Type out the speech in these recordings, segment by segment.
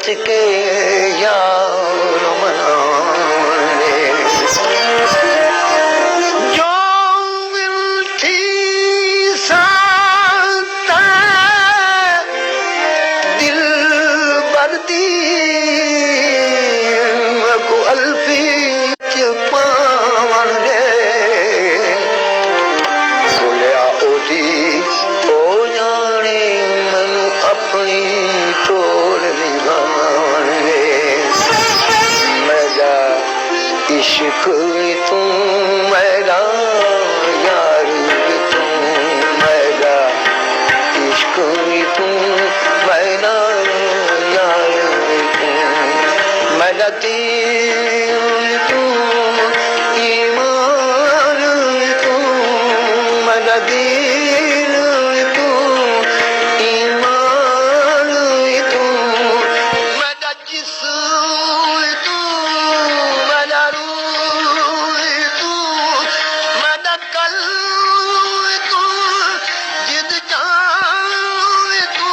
के यार मनाने जो मिलती साता दिल बरदी को अल्फी पावन रे सुलिया ओदी ओ जाने मनु अपनी तोड़ निभाने मेरा इश्क तू मेरा यार तू मेरा इश्क तू मेरा यार तू मेरा दीन तू ईमान तू मेरा दीन तू ईमान तू मेरा जिस्म तू मेरा रूह तू मेरा कल्ब तू जिद जान तू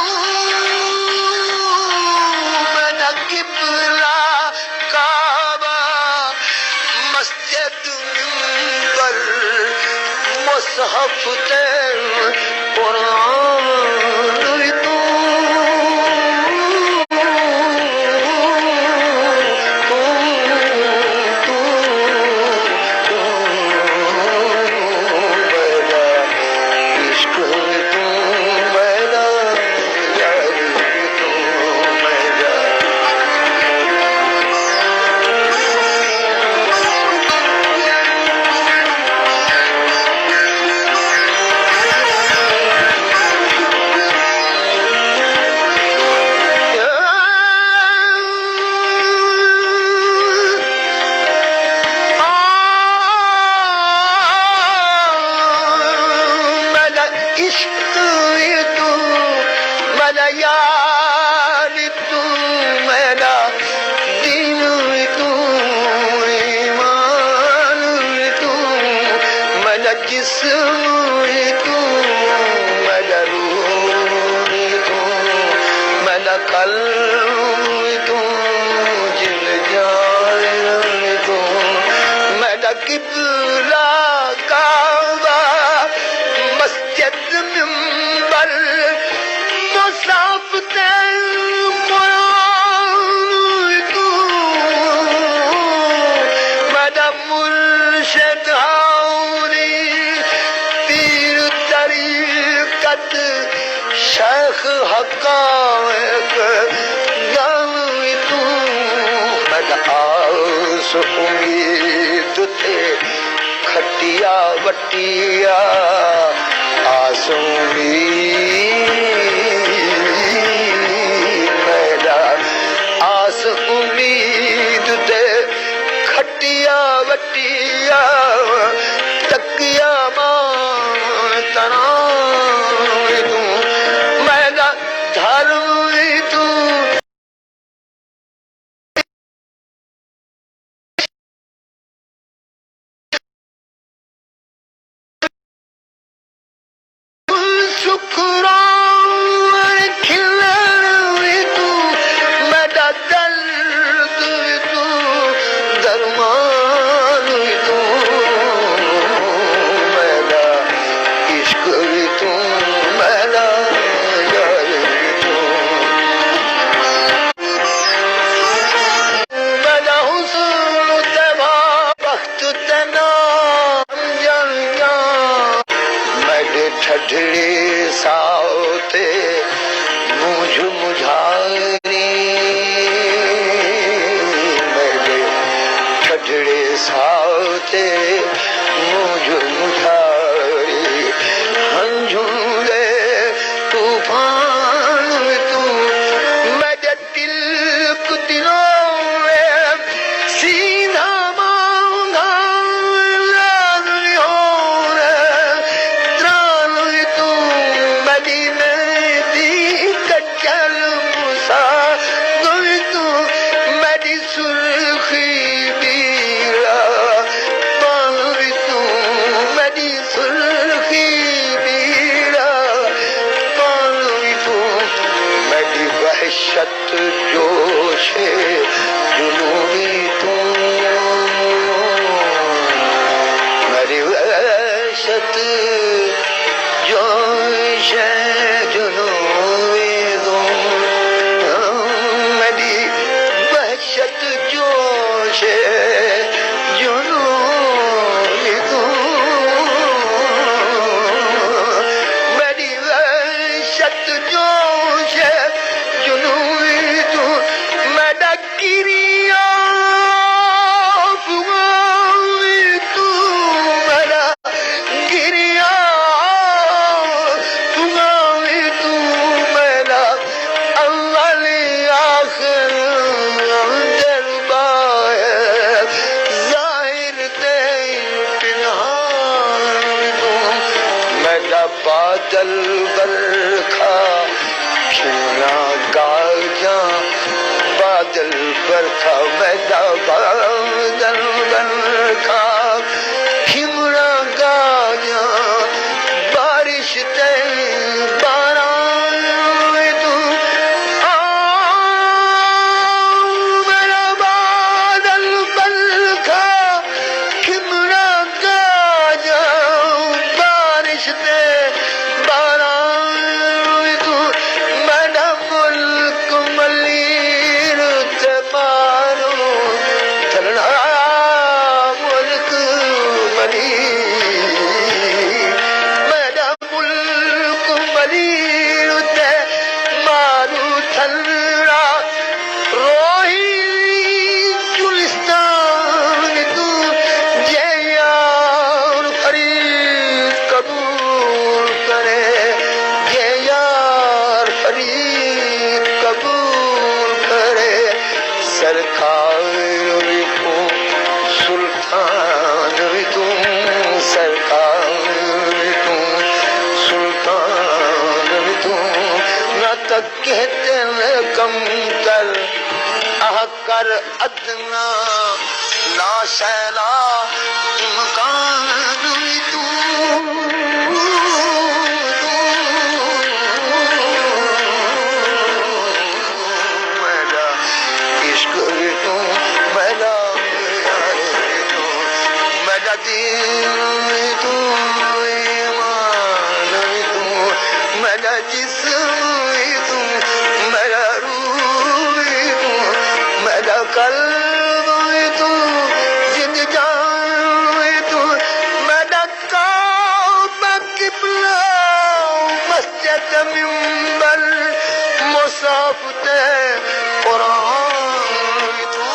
मेरा किबला काबा मस्जिद मिंबर मुसहफ ते कुरान तू मेरा इश्क तू मेरा यार तू मेरा मेरा इश्क तू मेरा यार तू मेरा दीन तू ईमान तू मेरा जिस्म तू मेरा रूह तू मेरा कल्ब तू जिल जान तू मेरा किबला काबा मस्जिद मिंबर मुसाफ ते कुरान तू मेरा मुर्शिद हाउरी पीर तरीकत शेख हकायक नाम तू मेरा आस उम्मीद थे खटिया बटिया आस उम्मीद मेरा आस उम्मीद थे खटिया बटिया तकिया मान तना तू मेरा धर्म तू शुक्रान खिलन तू मेरा दर्द तू दरमान तू मेरा इश्क तू मेरा यार तू मेरा हुस्न तेरा वक्त तेना जानिया मेरे ठठड़े सावते मुझ मुझारी मेरे ठठड़े सावते मुझ मुझारी हंझूले तूफान तू मेरे दिल को दिलों में सीधा मांगा सुर्खी बीरा पानी तू मेरी जुनून तू मेरी वहशत जोश जुनून तू मेरा गिरिया तू मेरा गिरिया तू मेरा अव्वल आखिर दरबार जाहिर ते पिनहान तू मेरा बादल बरखा खिलना गाजा बादल बरखा मेरा बादल बरखा खिलना गाजा बारिश ते बारान तू मेरा बादल बरखा खिलना गाजा बारिश ते बारान तू मेरा मुल्क मलीर ते मारो चलना मुल्क मलीर मेरा मुल्क मलीर ते मारू थलड़ा रोही गुलिस्तान तू जे यार फरीद कबूल करे जे यार फरीद कबूल करे सरकार भी तू सुल्तान भी तू सरकार भी तू सुल्तान भी तू न तक कहते न कम कर आह कर अदना ना शैला मकान भी तू मेरा इश्क भी तू मेरा यार भी तू मेरा दीन भी तू ईमान भी तू मेरा जिस्म भी तू मेरा रूह भी तू मेरा कल्ब भी तू जिंद जान भी तू मेरा काबा किबला मस्जिद मिंबर मुसाफ ते कुरान भी तू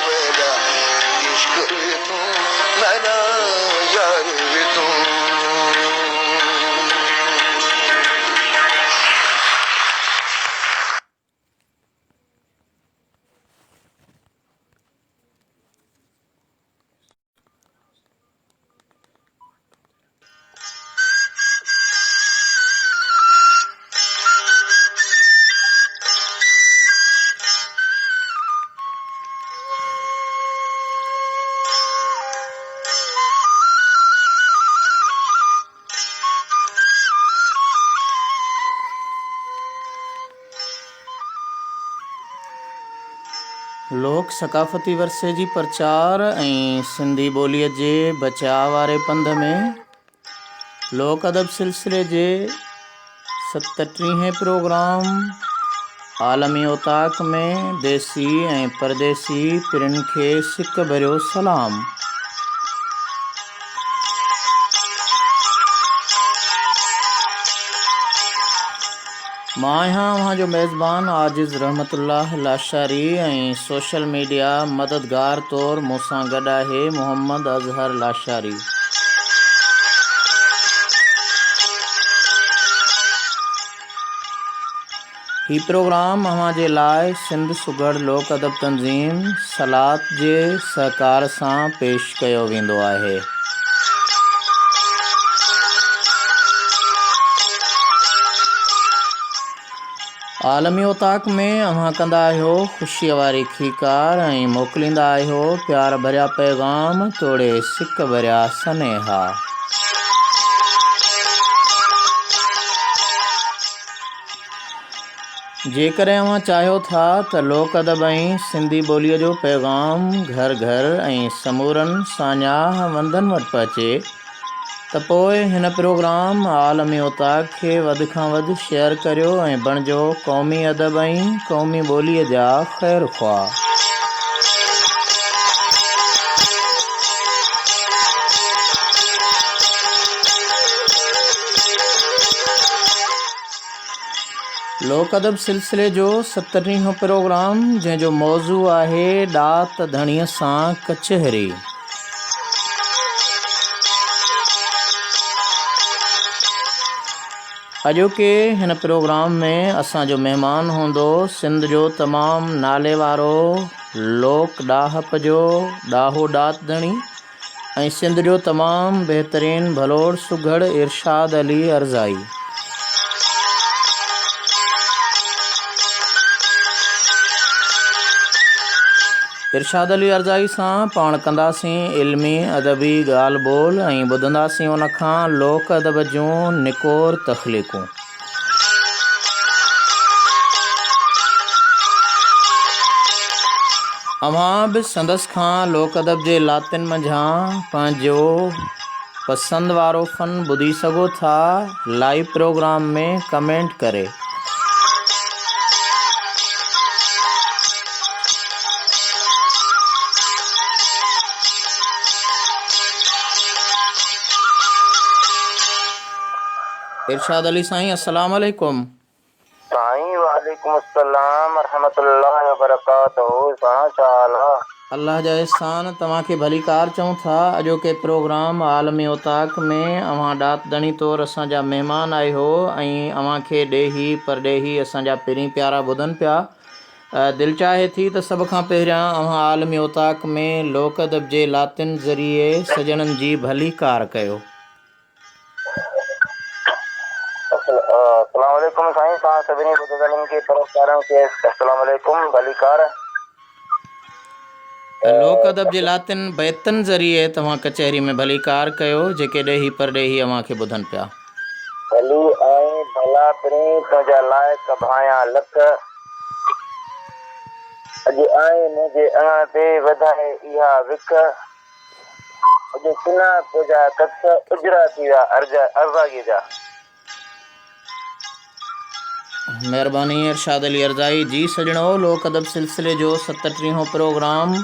मेरा इश्क भी तू मेरा यार भी तू लोक सकाफ़ती वरसे जी प्रचार ऐं सिंधी ॿोलीअ जे बचाव वारे पंध में लोक अदब सिलसिले जे 37हें प्रोग्राम आलमी ओताक में देसी ऐं परदेसी पिरनि खे सिक भरियो सलाम। मां आहियां वहाँ जो मेज़बान आजिज़ रहमतुल्लाह लाशारी ऐं सोशल मीडिया मददगार तौर मूंसां गॾु आहे मोहम्मद अज़हर लाशारी। ही प्रोग्राम अव्हां जे लाइ सिंध सुगढ़ लोक अदब तंज़ीम सलात जे सहकार सां पेश कयो वेंदो आहे। आलमी ओताक में अव्हां कंदा आहियो ख़ुशीअ वारी खीकार ऐं मोकिलींदा आहियो प्यार भरिया पैगाम तोड़े सिक भरिया सनेहा। जेकॾहिं अव्हां चाहियो था त लोक अदब ऐं सिंधी ॿोलीअ जो पैगाम घर घर ऐं समूरनि सान्याह वंदनि वटि पहुचे त पोइ हिन प्रोग्राम आलमी उताक खे वधि खां वधि शेयर करियो ऐं बणिजो क़ौमी अदब ऐं क़ौमी ॿोलीअ जा ख़ैरु ख़्वाह। लोक अदब सिलसिले जो 17हों प्रोग्राम, जंहिंजो मौज़ू आहे ॾात धणीअ सां कचहरी। अॼोके हिन प्रोग्राम में असांजो महिमान हूंदो सिंध जो तमामु नाले वारो लोक ॾाहप जो ॾाहो ॾात धणी ऐं सिंध जो तमामु बहितरीनु भलोड़ सुघड़ इरशाद अली अर्ज़ाई। इरशाद अली अर्ज़ाई सां पाण कंदासीं इल्मी अदबी ॻाल्हि ॿोल ऐं ॿुधंदासीं उन खां लोक अदब जूं निकोर तख़लीक़ूं। अव्हां बि संदसि खां लोक अदब जे लातिन मंझां पंहिंजो पसंदि वारो फ़न ॿुधी सघो था लाइव प्रोग्राम में कमेंट करे। इरशाद अली साईं, अस्सलाम वालेकुम। साईं वालेकुम अस्सलाम रहमतुल्लाहि व बरकातहू। सां चाल अल्लाह जा एहसान तव्हांखे भली कार चऊं था। अॼोके प्रोग्राम आलमी उताक में अव्हां ॾात धणी तौरु असांजा महिमान आए हो ऐं अव्हांखे ॾेही परॾेही असांजा पहिरीं प्यारा ॿुधनि पिया। दिलि चाहे थी त सभ खां पहिरियां अव्हां आलमी उताक में लोक अदब जे लातिन ज़रिए सजणनि जी भली कार कयो। अस्सलाम वालेकुम साईं। तव्हां सभिनी ॿुधंदड़नि खे परस्तारनि खे अस्सलाम वालेकुम भली कार। लोक अदब जे लातिन बैतनि ज़रिए तव्हां कचहरी में भली कार कयो जेके ॾेही परॾेही अव्हांखे ॿुधनि पिया। भली ऐं भला पिणी तुंहिंजा लाइक़ भायां लख, अॼु आए मुंहिंजे अण ते वधाए इहा विख, अॼु सुना तुंहिंजा कस उजरा थी विया अर्ज़ाईअ जा। महिरबानी इरशाद अली अर्ज़ाई जी। सजणो, लोक अदब सिलसिले जो 37हों प्रोग्राम,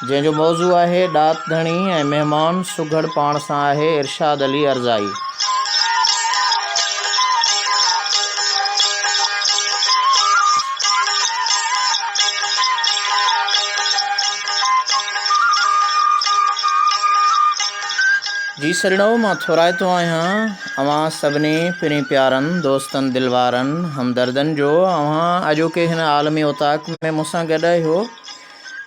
जंहिंजो मौज़ू आहे ॾात धणी ऐं महिमान सुघड़ पाण सां आहे इरशाद अली अर्ज़ाई। जी सजणो, मां थोराइतो आहियां अव्हां सभिनी पिणी प्यारनि दोस्तनि दिलवारनि हमदर्दनि जो। अव्हां अॼोके हिन आलमी उताक में मूंसां गॾु आहियो,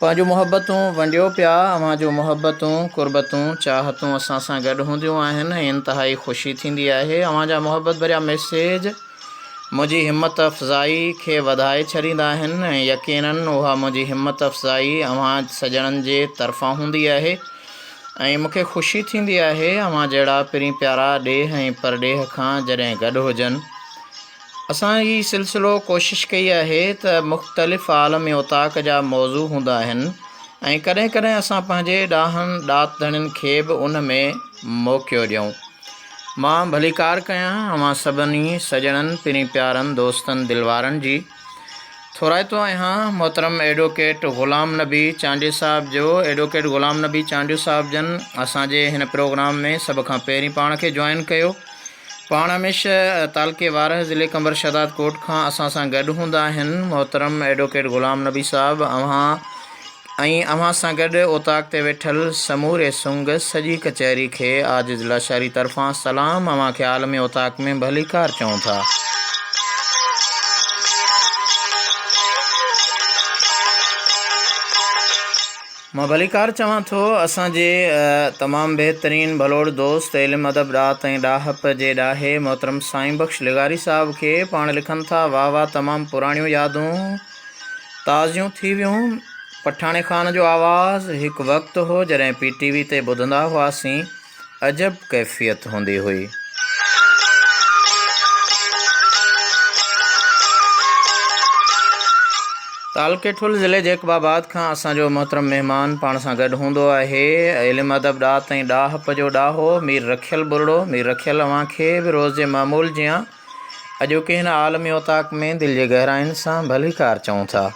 पंहिंजो मुहबतूं वंडियो पिया। अव्हां जो मुहबतूं कुर्बतूं चाहतूं असां सां गॾु हूंदियूं आहिनि ऐं इंतिहाई ख़ुशी थींदी आहे। अव्हां जा मुहबत भरिया मैसेज मुंहिंजी हिमत अफ़ज़ाई खे वधाए छॾींदा आहिनि ऐं यकीनन उहा मुंहिंजी हिमत अफ़ज़ाई अव्हां सजणनि जे तरफ़ां हूंदी आहे ऐं मूंखे ख़ुशी थींदी आहे अव्हां जहिड़ा पिणी प्यारा ॾेह ऐं परॾेह खां जॾहिं गॾु हुजनि। असां ही सिलसिलो कोशिशि कई आहे त मुख़्तलिफ़ आलमी उताक जा मौज़ू हूंदा आहिनि ऐं कॾहिं कॾहिं असां पंहिंजे ॾात धणियुनि खे बि उन में मौक़ियो ॾियूं। मां भली कार कयां अव्हां सभिनी सजणनि पिणी प्यारनि दोस्तनि दिलवारनि जी। थोराइतो आहियां मोहतरम एडवोकेट ग़ुलाम नबी चांडियो साहिब जो। एडवोकेट ग़ुलाम नबी चांडियो साहिब जन असांजे हिन प्रोग्राम में सभ खां पहिरीं पाण खे जॉइन कयो। पाण हमेशह तालके वारह ज़िले कंबर शदाद कोट खां असां सां गॾु हूंदा आहिनि। मोहतरम एडवोकेट ग़ुलाम नबी साहिब अव्हां सां गॾु उताक ते वेठल समूरे सुंग सॼी कचहरी खे आजिज़ लाशारी तरफ़ां सलाम। अव्हां खे आलमी उताक में भली कार चऊं था। मां भली कार चवां थो। असांजे तमामु बहितरीनु भलोड़ दोस्त इल्म अदब ॾात ऐं ॾाहप जे ॾाहे मोहतरम साईं बख़्श लिगारी साहिब खे पाण लिखनि था, वाह वाह तमामु पुराणियूं यादूं ताज़ियूं थी वियूं। पठाणे खान जो आवाज़ु हिकु वक़्तु हो जॾहिं PTV ते ॿुधंदा हुआसीं, अजब कैफ़ियत हूंदी हुई। तालके ठुल ज़िले जे इकबाबाद खां असांजो मोहतरम महिमान पाण सां गॾु हूंदो आहे। इल्मु अदब ॾात ऐं ॾाहप जो ॾाहो मीर रखियल बुरड़ो मीर रखियल अव्हांखे बि रोज़ जे मामूल जियां अॼोके हिन आलमी ओताक में दिलि जे गहराइनि सां भलीकार चऊं था।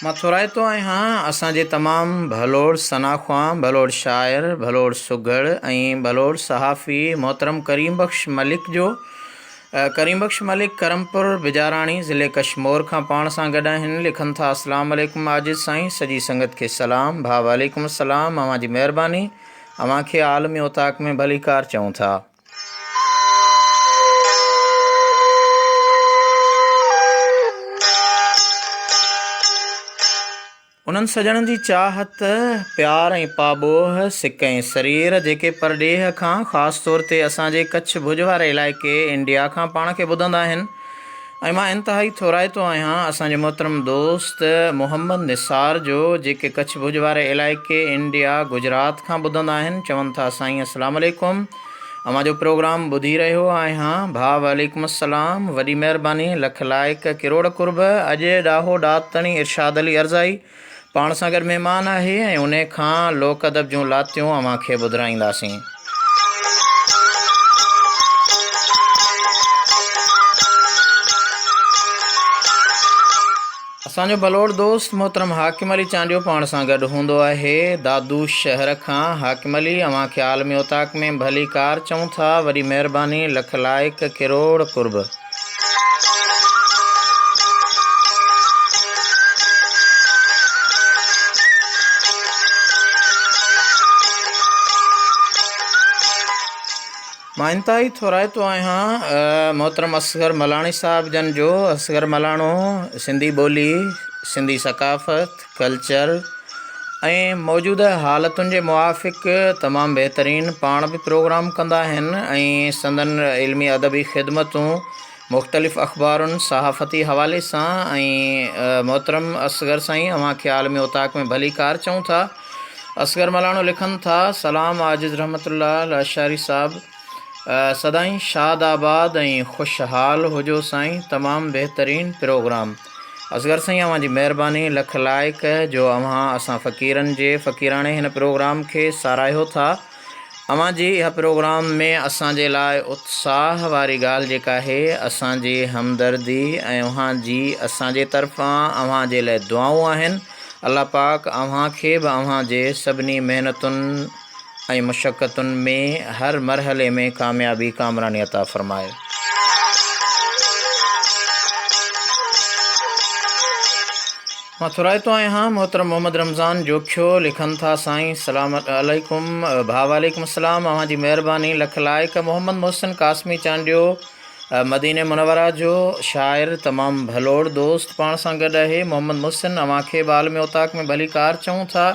मां थोराइतो आहियां असांजे तमामु भलोड़ सनाख़्वां भलोड़ शाइर भलोड़ सुघड़ ऐं भलोड़ सहाफ़ी मोहतरम करीम बख़्श मलिक जो। करीम बख़्श मलिक करमपुर बिजाराणी ज़िले कशमोर खां पाण सां गॾु आहिनि। लिखनि था अस्सलाम वालेकुम आजिज़ साईं, सॼी संगत खे सलाम। भा वालेकुम सलाम, अव्हां जी महिरबानी, अव्हांखे आलमी ओताक में भलीकार चऊं था। उन्हनि सॼणनि जी चाहत प्यार ऐं पाबोह सिक ऐं शरीर जेके परॾेह खां ख़ासि तौर ते असांजे कच्छ भुज वारे इलाइक़े इंडिया खां पाण खे ॿुधंदा आहिनि। ऐं मां इंतिहाई थोराइतो आहियां असांजे मोहतरम दोस्त मोहम्मद निसार जो, जेके कच्छ भुज वारे इलाइक़े इंडिया गुजरात खां ॿुधंदा आहिनि। चवनि था साईं अस्सलाम वालेकुम, अव्हां जो प्रोग्राम ॿुधी रहियो आहियां। भा वालेकुम अस्सलाम, वॾी महिरबानी, लख लाइक, किरोड़ कुर्ब। अॼु ॾाहो ॾात तणी इरशाद अली अर्ज़ाई पाण सां गॾु महिमान आहे ऐं उन खां लोक अदब जूं लातियूं अव्हांखे ॿुधाईंदासीं। असांजो भलोड़ दोस्त मोहतरम हाकिम अली चांडियो पाण सां गॾु हूंदो आहे दादू शहर खां। हाकिम अली, अव्हांखे आलमी ओताक में भलीकार चऊं था। वॾी महिरबानी, लख लाइक, किरोड़ कुर्ब। मां इंतिहाई थोराइतो आहियां मोहतरम असगर मलाणी साहिब जन जो। असगर मलाणो सिंधी ॿोली, सिंधी सकाफ़त, कल्चर ऐं मौजूदा हालतुनि जे मुआफ़िक़ तमामु बहितरीनु पाण बि प्रोग्राम कंदा आहिनि ऐं संदन इल्मी अदबी ख़िदमतूं मुख़्तलिफ़ अख़बारुनि सहाफ़ती हवाले सां। ऐं मोहतरम असगर साईं, अव्हांखे आलमी ओताक में भलीकार चऊं था। असगर मलाणो लिखनि था सलाम आजिज़ रहमतुल्लाह अशारी साहिब, सदाईं शाद आबाद ऐं ख़ुशहाल हुजो साईं, तमामु बहितरीनु प्रोग्राम। असगर साईं, अव्हां जी महिरबानी, लख लाइक जो अव्हां असां फ़क़ीरनि जे फ़क़ीराणे हिन प्रोग्राम खे साराहियो था। अव्हां जी इहा प्रोग्राम में असांजे लाइ उत्साह वारी ॻाल्हि जेका आहे असांजी हमदर्दी ऐं अव्हां जी असांजे तरफ़ां अव्हां जे लाइ दुआऊं आहिनि। अल्लाह पाक अव्हांखे बि अव्हां जे सभिनी महिनतुनि ऐं मुशक़तुनि में हर मरहले में कामयाबी कामरानी अता फ़रमाए। मां थोराइतो आहियां मोहतरम मोहम्मद रमज़ान जोखियो। लिखनि था साईं सलाम अलैकुम, भा वालेकुम सलाम, अव्हां जी महिरबानी, लख लाइक। मोहम्मद मोहसिन कासमी चांडियो मदीने मुनवरा जो शाइर, तमामु भलोड़ दोस्त पाण सां गॾु आहे। मोहम्मद मोहसिन, अव्हांखे बाल में ओताक में भलीकार चऊं था।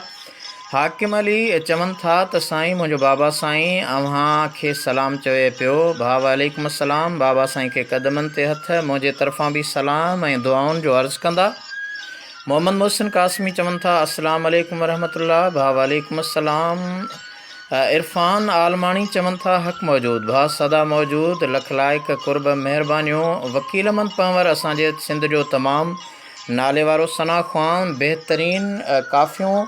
हाकिम अली चवनि था त साईं मुंहिंजो बाबा साईं अव्हांखे सलाम चवे पियो। भा वालेकुम सलाम, बाबा साईं खे क़दमनि ते हथ, मुंहिंजे तरफ़ां बि सलाम ऐं दुआउनि जो अर्ज़ु कंदा। मोहम्मद मोहसिन कासमी चवनि था अस्सलाम वालेकुम रहमतुल्लाह। भा वालेकुम सलाम। इरफ़ान आलमाणी चवनि था हक़ मौजूद, भा सदा मौजूद, लख लाइक, कुर्ब, महिरबानियूं। वकील अमन पंवर असांजे सिंध जो तमामु नाले वारो सनाख़्वान, बहितरीनु काफ़ियूं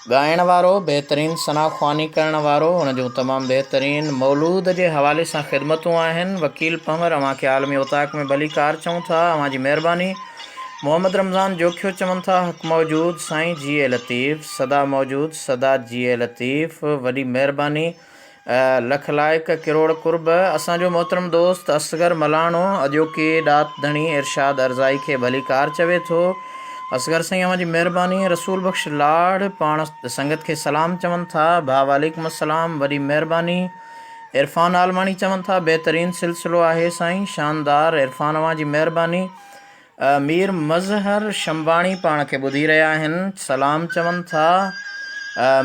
ॻाइण वारो, बहितरीनु सनाख़्वानी करण वारो, हुन जूं तमामु बहितरीनु मौलूद जे हवाले सां ख़िदमतूं आहिनि। वकील पंवर, अव्हांखे आलमी ओताक में भलीकार चऊं था। अव्हां जी महिरबानी। मोहम्मद रमज़ान जोखियो चवनि था हक़ मौजूद साईं, जिए लतीफ़, सदा मौजूद, सदा जिए लतीफ़। वॾी महिरबानी, लख लाइक, किरोड़ कुर्ब। असांजो मोहतरम दोस्त असगर मलाणो अॼोके ॾात धणी इरशाद अर्ज़ाई खे भलीकार चवे थो। असगर साईं, अव्हां जी महिरबानी। रसूल बख़्श लाड़ पाण संगत खे सलाम चवनि था। भा वालेकुम अस्सलाम, वॾी महिरबानी। इरफ़ान आलमाणी चवनि था बहितरीनु सिलसिलो आहे साईं, शानदार। इरफ़ान, अव्हां जी महिरबानी। मीर मज़हर शंबाणी पाण खे ॿुधी रहिया आहिनि, सलाम चवनि था।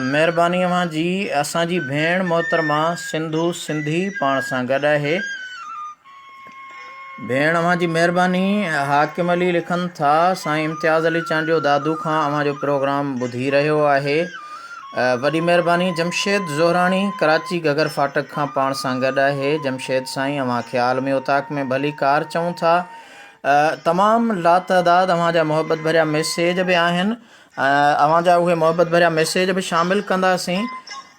महिरबानी अव्हां जी। असांजी भेण मोहतरमा सिंधू सिंधी पाण सां गॾु आहे। भेण, अव्हां जी महिरबानी। हाकिम अली लिखनि था साईं इम्तियाज़ अली चांडियो दादू खां, अव्हां जो प्रोग्राम ॿुधी रहियो आहे। वॾी महिरबानी। जमशेद ज़ोहराणी कराची घगर फाटक खां पाण सां गॾु आहे। जमशेद साईं, अव्हां ख़्याल में उताक में भली कार चऊं था। तमामु लातदाद अव्हांजा मोहबत भरिया मैसेज बि आहिनि, अव्हांजा उहे मोहबत भरिया मैसेज बि शामिलु कंदासीं,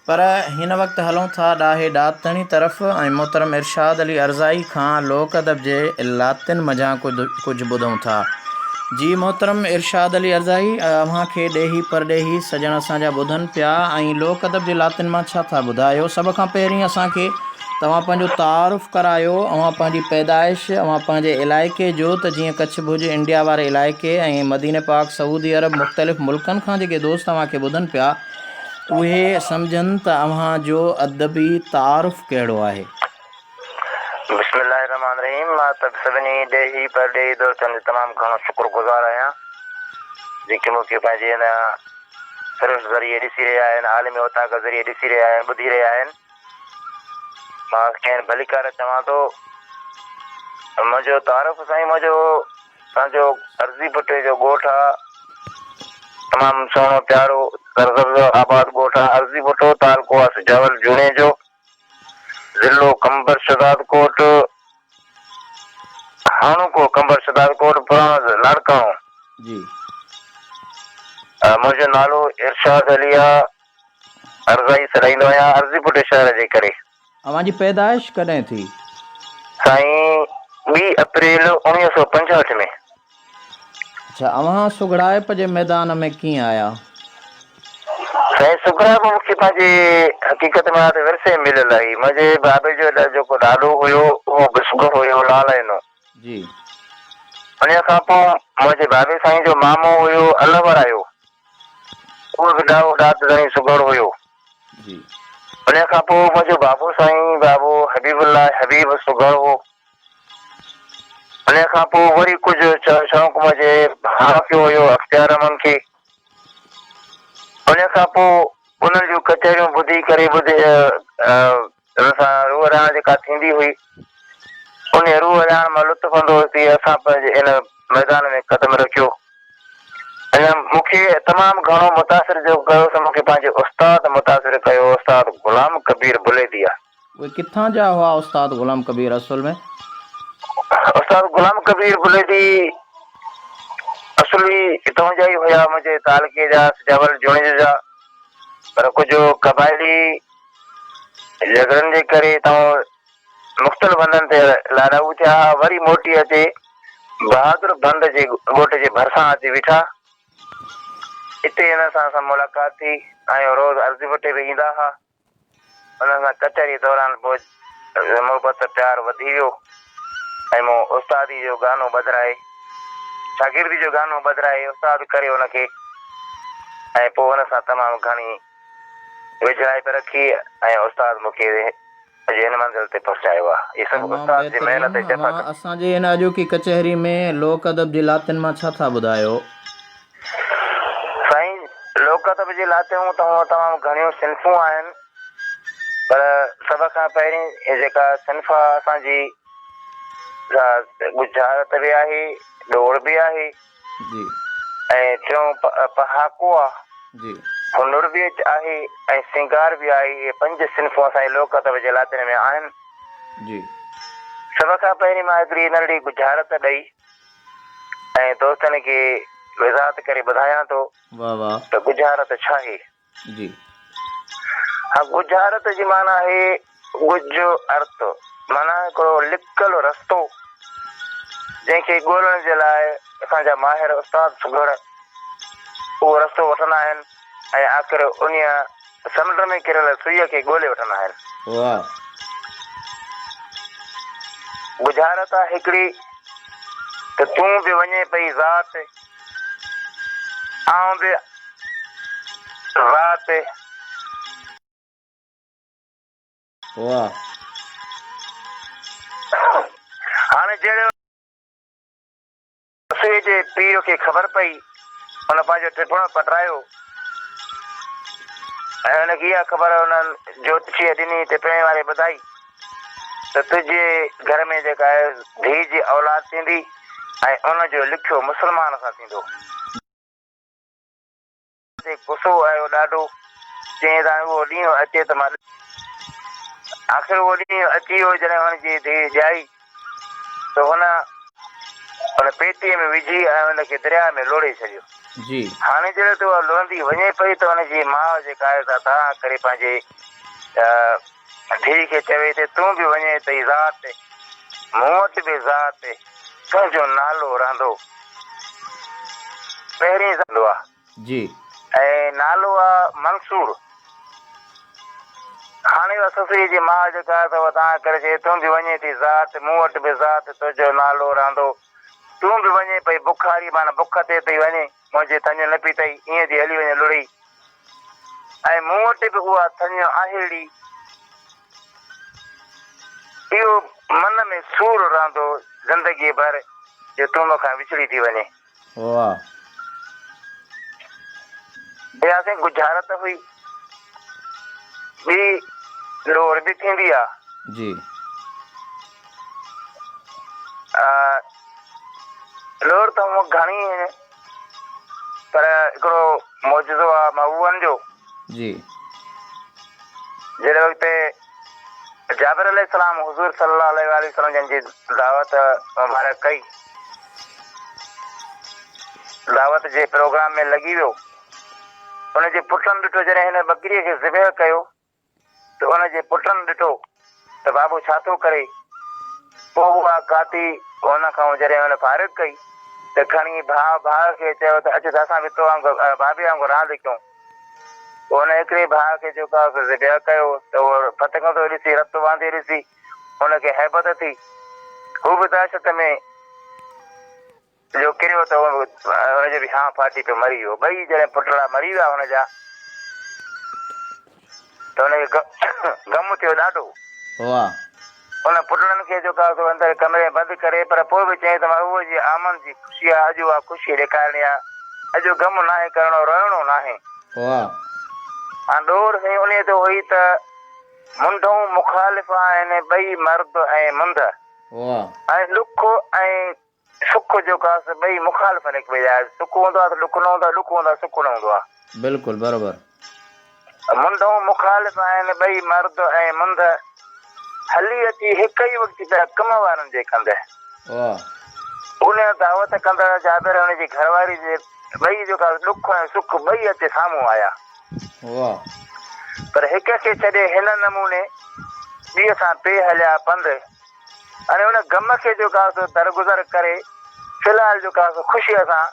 पर हिन वक़्तु हलूं था ॾाहे ॾातणी तरफ़ ऐं मोहतरम इरशाद अली अर्ज़ाई खां लोक अदब जे लातिन मज़ा कुझु ॿुधूं था। जी मोहतरम इरशाद अली अर्ज़ाई, अव्हांखे ॾेही परॾेही सॼण असांजा ॿुधनि पिया ऐं लोक अदब जे लातिन मां छा था ॿुधायो। सभ खां पहिरीं असांखे तव्हां पंहिंजो तारुफ़ करायो, अव्हां पंहिंजी पैदाइश, अव्हां पंहिंजे इलाइक़े जो, त जीअं कच्छ भुज इंडिया वारे इलाइक़े ऐं मदीने पाक सऊदी अरब मुख़्तलिफ़ मुल्कनि खां जेके दोस्त तव्हांखे ॿुधनि पिया उहे सम्झनि त अव्हांजो अदबी तारुफ़ कहिड़ो आहे। बिस्मिल्लाहिर्रहमानिर्रहीम। मां त सभिनी ॾेही परॾेही दोस्तनि जो तमामु घणो शुक्रगुज़ार आहियां जेके मूंखे पंहिंजे हिन सिर्फ़ ज़रिए ॾिसी रहिया आहिनि, आलिमी उताक ज़रिए ॾिसी रहिया आहिनि, ॿुधी रहिया आहिनि। मां कंहिं भलीकार चवां थो, मुंहिंजो तारुफ़ साईं, मुंहिंजो पंहिंजो अर्ज़ी पुटे जो ॻोठु आहे, तमामु सुहिणो प्यारो सरज़ब्ज़ आबाद ॻोठु आहे। अर्ज़ी पुटो तालुको आहे जवल जूने जो, ज़िलो कंबर शदाद कोट, हाणोको कंबर शदाद कोट, पुराणो लाड़काणो जी। मुंहिंजो नालो इरशाद अली आहे, अर्ज़ाई सॾाईंदो आहियां अर्ज़ी पुटे शहर जे करे। अव्हांजी पैदाइश कॾहिं थी? साईं 2 अप्रैल 1965 में। अच्छा, अव्हां सुगड़ाइप जे मैदान में कीअं आया? साईं सुगड़ाइप मूंखे पंहिंजे हक़ीक़त में त विरसे मिलियल आई। मुंहिंजे बाबे जो जेको ॾाॾो हुयो उहो बिस्कुट हुयो लालैनो जी। उन खां पोइ मुंहिंजे बाबे साईं जो मामो हुयो अलवर आयो, उहो बि ॾाढो घणी सुगड़ हुयो जी। उन खां पोइ मुंहिंजो बाबू साईं बाबू हबीबुल्ला हबीब सुगड़ हो। उन खां पोइ वरी कुझु शौक़ु मुंहिंजे भाउ खे हुयो अख्तियार अमन खे। उन खां पोइ उन्हनि जूं कचहरियूं ॿुधी करे रूह रहण जेका थींदी हुई उन रूह रहण मां लुत्फ़ अंदोज़ असां पंहिंजे इन मैदान में क़दम रखियो। ऐं मूंखे तमामु घणो मुतासिर जो कयो त मूंखे पंहिंजे उस्ताद मुतासिर कयो, उस्ताद ग़ुलाम कबीर बुलेदिया। उहे किथां जा हुआ उस्ताद ग़ुलाम कबीर? असल में उस्ताद ग़ुलाम कबीर बुलेदी असली हितां जा ई हुया, मुंहिंजे तालुके जा, जवल जुणे जा, पर कुझु क़बाइली झगड़नि जे करे तव्हां मुख़्तलिफ़ हंधनि ते लाॾाऊ थिया। वरी मोटी अचे बहादुर बंद जे ॻोठ जे भरिसां अची बीठा। हिते हिन सां मुलाक़ात थी ऐं रोज़ अर्ज़ी वटे बि ईंदा हुआ। हुन सां कचहरी दौरान पोइ मोहबत प्यार वधी वियो ऐं मूं उस्तादी जो गानो बदिराए, शागिर्दी जो गानो बदिराए उस्ताद करे हुनखे, ऐं पोइ हुन सां तमामु घणी विझाए पे रखी ऐं उस्ताद मूंखे हिन मंज़िल ते पहुचायो आहे। इहे सभु उस्ताद जी महिनत जफ़ा। असांजे हिन अॼोकी कचहरी में लोक अदब जे लातिन मां छा था ॿुधायो? साईं लोक अदब जे लातियूं तमामु घणियूं सिन्फ़ूं आहिनि, पर सभ खां पहिरीं जेका सिन्फ़ आहे असांजी गुजारत बि आहे, ॾोड़ बि आहे जी, ऐं टियों पहाको आहे जी, हुनुर बि आहे ऐं सिंगार बि आहे। इहे 5 सिन्फ़ूं असांजे लोक अदब जे लातिन में आहिनि। जी। सभ खां पहिरीं मां हिकिड़ी नंढड़ी गुजारत ॾेई ऐं दोस्तनि खे वज़ाहत करे ॿुधायां थो त गुजारत छा आहे। जी। हाँ, गुजारत जी माना आहे गुज जो अर्थ, माना हिकिड़ो लिकल रस्तो जंहिंखे ॻोल्हण जे लाइ असांजा माहिर उस्ताद सुगड़ उहो रस्तो वठंदा आहिनि ऐं आख़िर उन समुंड में किरियल सुईअ खे ॻोल्हे वठंदा आहिनि। वाह। गुजारत आहे हिकिड़ी त तूं बि वञे पई ज़ात, आउं बि रात। वाह। हाणे जहिड़ो सुई जे पीउ खे ख़बर पई, हुन पंहिंजो टिपणो पटरायो ऐं हुनखे इहा ख़बर हुननि ज्योतिषीअ ॾिनी, टिपणे वारे ॿुधाई त तुंहिंजे घर में जेका आहे धीउ जी औलाद थींदी ऐं उनजो लिखियो मुस्लमान सां थींदो। गुस्सो आयो ॾाढो चई त उहो ॾींहुं अचे त मां आख़िर उहो ॾींहुं अची वियो जॾहिं हुनजी धीउ ॼाई त हुन पेतीअ में विझी ऐं हुनखे दरिया में लोड़े छॾियो। जी हाणे जॾहिं त उहा लुहंदी वञे पई त हुनजी माउ जेका आहे तव्हां करे पंहिंजे धीउ खे चवे त तूं बि वञे त ज़ात मूं वटि बि ज़ात तुंहिंजो नालो रहंदो पहिरीं रहंदो आहे जी ऐं नालो आहे मंसूर। हाणे ससुरी जी माउ जेका आहे तव्हां करे चए तूं बि वञे थी ज़ात मूं वटि बि ज़ात तुंहिंजो नालो रहंदो तूं बि वञे पई बुखारी माना बुख ते पई वञे मुंहिंजे थञ न पई अथई ईअं थी हली वञे लुड़ी ऐं मूं वटि बि उहा थञ आहे अहिड़ी इहो मन में सूर रहंदो ज़िंदगी भर जो तूं मूंखां विछड़ी थी वञे। वाह इहा गुजारत हुई ॿी लोड़ बि थींदी आहे। जी लोड़ त हूअं घणी आहिनि पर हिकिड़ो मौजूदो आहे महबूबनि जो जी जहिड़े वक़्तु जाबिर अलैहिस्सलाम हुज़ूर सल्लल्लाहु अलैहि वसल्लम जन जी दावत मुबारक कई दावत जे प्रोग्राम में लॻी वियो हुनजे पुटनि ॾिठो जॾहिं हिन बकरीअ खे ज़िबह कयो त हुनजे पुटनि ॾिठो त बाबू छा थो करे पोइ उहा काती हुन खां जॾहिं हुन फारिग कई त खणी भाउ खे चयो त अचु त असां बि तो वांगुरु भाभी वांगुरु रांदि कयूं। पोइ हुन हिकिड़े भाउ खे जेको आहे ज़िबह कयो त उहो फतकंदो ॾिसी रत वांदे ॾिसी हुनखे हैबत थी हू बि दहशत में जो किरियो त हुनजो बि हां फाटी पियो मरी वियो। ॿई जॾहिं पुटड़ा मरी विया हुनजा त हुनखे गम थियो ॾाढो। वाह हुन पुटड़नि खे जेको आहे अंदरि कमरे में बंदि करे पर पोइ बि चई त उहो जी आमन जी ख़ुशी आहे अॼु उहा ख़ुशी ॾेखारणी आहे अॼु गम नाहे करणो रहणो नाहे। वाह हाणे डोर साईं उन ते हुई त मुंडूं मुखालिफ़ आहिनि ॿई मर्द ऐं मुंद वाह ऐं ॾुख ऐं सुख जेको आहे ॿई मुखालिफ़ हिक ॿिए जा सुख हूंदो आहे त ॾुख न हूंदो आहे ॾुख हूंदो आहे सुख न हूंदो आहे। बिल्कुलु बराबरि मुंडूं मुखालिफ़ आहिनि ॿई मर्द ऐं मुंद हली अची हिकु ई वक़्तु पिया कम वारनि जे कंद उन दावत कंदड़ जाबिर हुनजी घरवारी जे ॿई जेका ॾुख ऐं सुख ॿई अचे साम्हूं आया पर हिक खे छॾे हिन नमूने ॿीअ सां पे हलिया पंधि अने हुन गम खे जेको आहे दरगुज़र करे फ़िलहाल जेको आहे ख़ुशीअ सां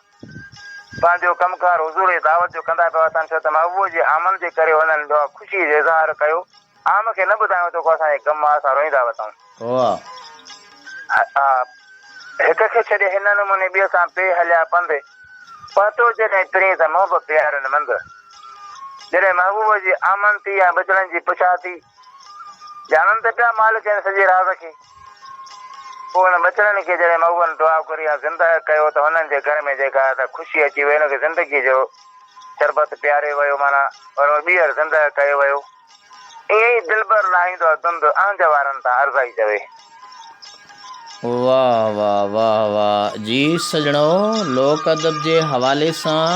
पंहिंजो कमकार हुज़ूर जी दावत जो कंदा पिया असां छो त महबूब जे आमन जे करे हुननि ख़ुशी जो इज़हार कयो आम खे न ॿुधायो त को असांजे कम आहे असां रोईंदा वठूं। हिक खे छॾे हिन नमूने ॿिए सां पे हलिया पंधि पहुतो जॾहिं पिरी त मोहबत प्यारनि मंद जॾहिं महबूब जी आमन थी या बचड़नि जी पुछा थी ॼाणनि त पिया मालिक आहिनि सॼे राज़ खे। पोइ हुन बचड़नि खे जॾहिं महबूबनि दुआ करी या ज़िंदह कयो त हुननि जे घर में जेका त ख़ुशी अची वई हुनखे ज़िंदगी जो शरबत पियारे वियो माना ॿीहर ज़िंदह कयो वियो। ईअं ई दिलबर लाहींदो आहे धुंध आंज वारनि तां अर्ज़ाई चवे। वाह वाह वाह वाह जी सजणो लोक अदब जे हवाले सां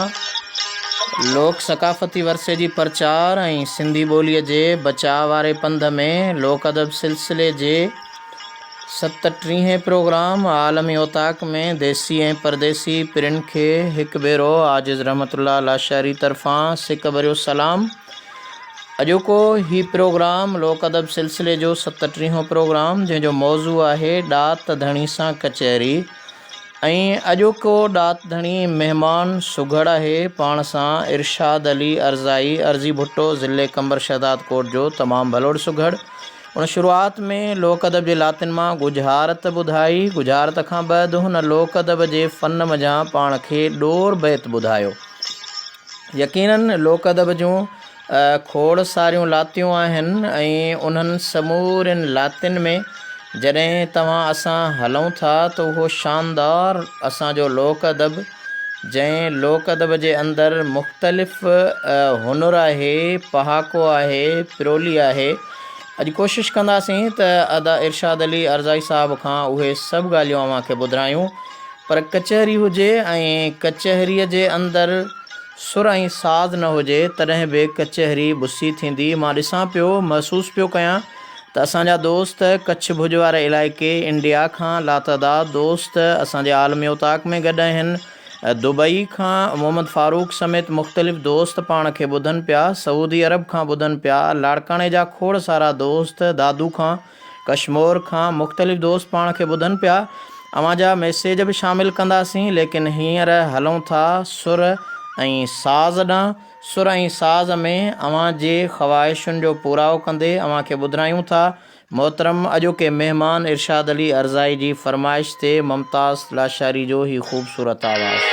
लोक सकाफ़ती वरसे जी प्रचार ऐं सिंधी ॿोलीअ जे बचाव वारे पंध में लोक अदब सिलसिले जे 37हें प्रोग्राम आलमी औताक में देसी ऐं परदेसी पिरिन खे हिकु भेरो आजिज़ रहमतुल्लाह लाशारी तरफ़ां सिक भरियो सलाम। अॼोको ही प्रोग्राम लोक अदब सिलसिले जो 37हों प्रोग्राम जंहिंजो मौज़ू आहे ॾात धणी सां कचहरी ऐं अॼोको ॾात धणी महिमान सुघड़ आहे पाण सां इरशाद अली अर्ज़ाई अर्ज़ी भुट्टो ज़िले कंबर शहदाद कोट जो तमामु भलोड़ सुघड़। उन शुरूआत में लोक अदब जे लातिन मां गुजारत ॿुधाई गुजारत खां बैदि हुन लोक अदब जे फ़न मञा पाण खे ॾोर बैत ॿुधायो। यकीनन लोक अदब जूं खोड़ सारियूं लातियूं आहिनि ऐं उन्हनि समूरनि लातिन में जॾहिं तव्हां असां हलूं था त उहो शानदार असांजो लोक अदब जंहिं लोक अदब जे अंदरि मुख़्तलिफ़ हुनुर आहे पहाको आहे पिरोली आहे। अॼु कोशिशि कंदासीं त अदा इरशाद अली अर्ज़ाई साहब खां उहे सभु ॻाल्हियूं अव्हांखे ॿुधायूं पर कचहरी हुजे ऐं कचहरीअ जे अंदरि सुर ऐं साज़ न हुजे तॾहिं बि कचहरी बुसी थींदी। मां ॾिसां पियो, महसूसु पियो कयां त असांजा दोस्त कच्छ भुज वारे इलाइक़े इंडिया खां लातदाद दोस्त असांजे आलमी उताक में गॾु आहिनि। दुबई खां मोहम्मद फारूक समेत मुख़्तलिफ़ दोस्त पाण खे ॿुधनि पिया, सऊदी अरब खां ॿुधनि पिया, लाड़काणे जा खोड़ सारा दोस्त, दादू खां, कश्मीर खां मुख़्तलिफ़ दोस्त पाण खे ॿुधनि पिया। अव्हां जा मैसेज बि शामिलु कंदासीं, लेकिन हींअर हलूं था सुर ऐं साज़ ॾांहुं। सुर ऐं साज़ में अव्हां जे ख़्वाहिशुनि जो पूराओ कंदे अव्हां खे ॿुधायूं था मोहतरम अॼोके महिमान इरशाद अली अर्ज़ाई जी फरमाइश ते मुमताज़ लाशारी जो ही ख़ूबसूरत आवाज़।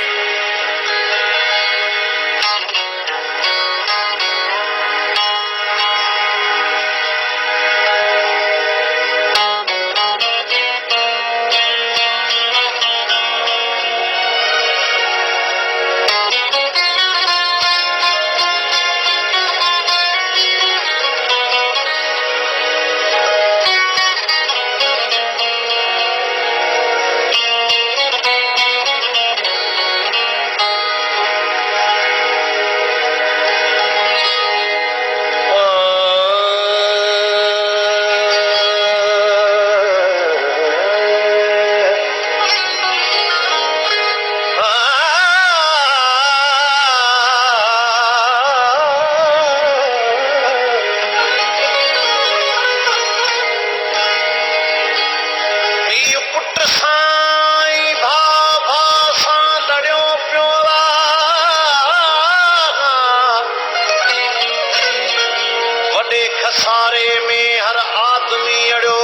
खसारे में हर आदमी अड़ो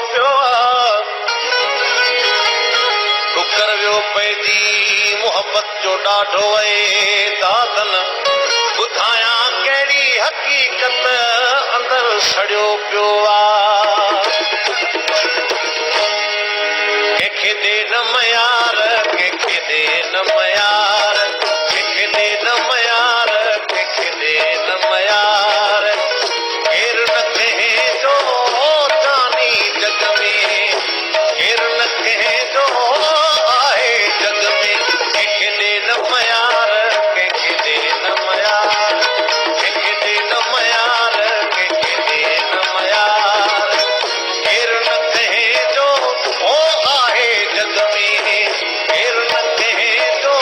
पियो डुकर वियो पैदी मोहब्बत जो ॾाढो आहे दादन ॿुधायां कहिड़ी हक़ीक़त अंदर सड़ियो पियो कंहिंखे दे न मयार कंहिंखे दे न मयार कंहिंखे दे न मयार कंहिंखे दे न मयार केरु न कंहिंजो जानी जग में केरु न कंहिंजो आहे जग में कंहिंखे दे न मयार कंहिंखे दे न मयार कंहिंखे दे न मयार कंहिंखे दे न मयार केरु न कंहिंजो आहे जग में केरु न कंहिंजो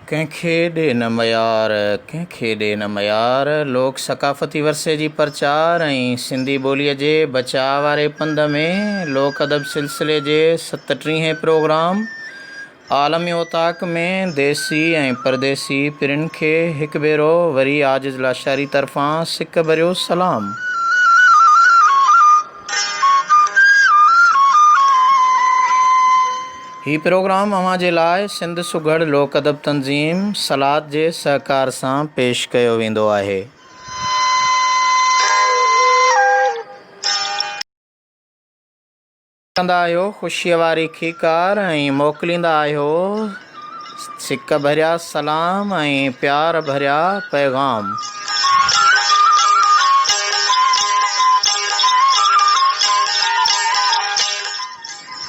कंहिंखे ॾे न मयार, कंहिंखे ॾे न मयार। लोक सकाफ़ती वरसे जी प्रचार ऐं सिंधी ॿोलीअ जे बचाव वारे पंध में लोक अदब सिलसिले जे 37हें प्रोग्राम आलमी ओताक में देसी ऐं परदेसी पिरियुनि खे हिकु भेरो वरी आजिज़ लाशारी तरफ़ां सिक भरियो सलाम। ही प्रोग्राम अव्हां जे लाइ सिंध सुघड़ लोक अदब तंज़ीम सलाद जे सहकार सां पेश कयो वेंदो आहे। कंदा आहियो ख़ुशीअ वारी खीकार ऐं मोकिलींदा आहियो सिक भरिया सलाम ऐं प्यार भरिया पैगाम।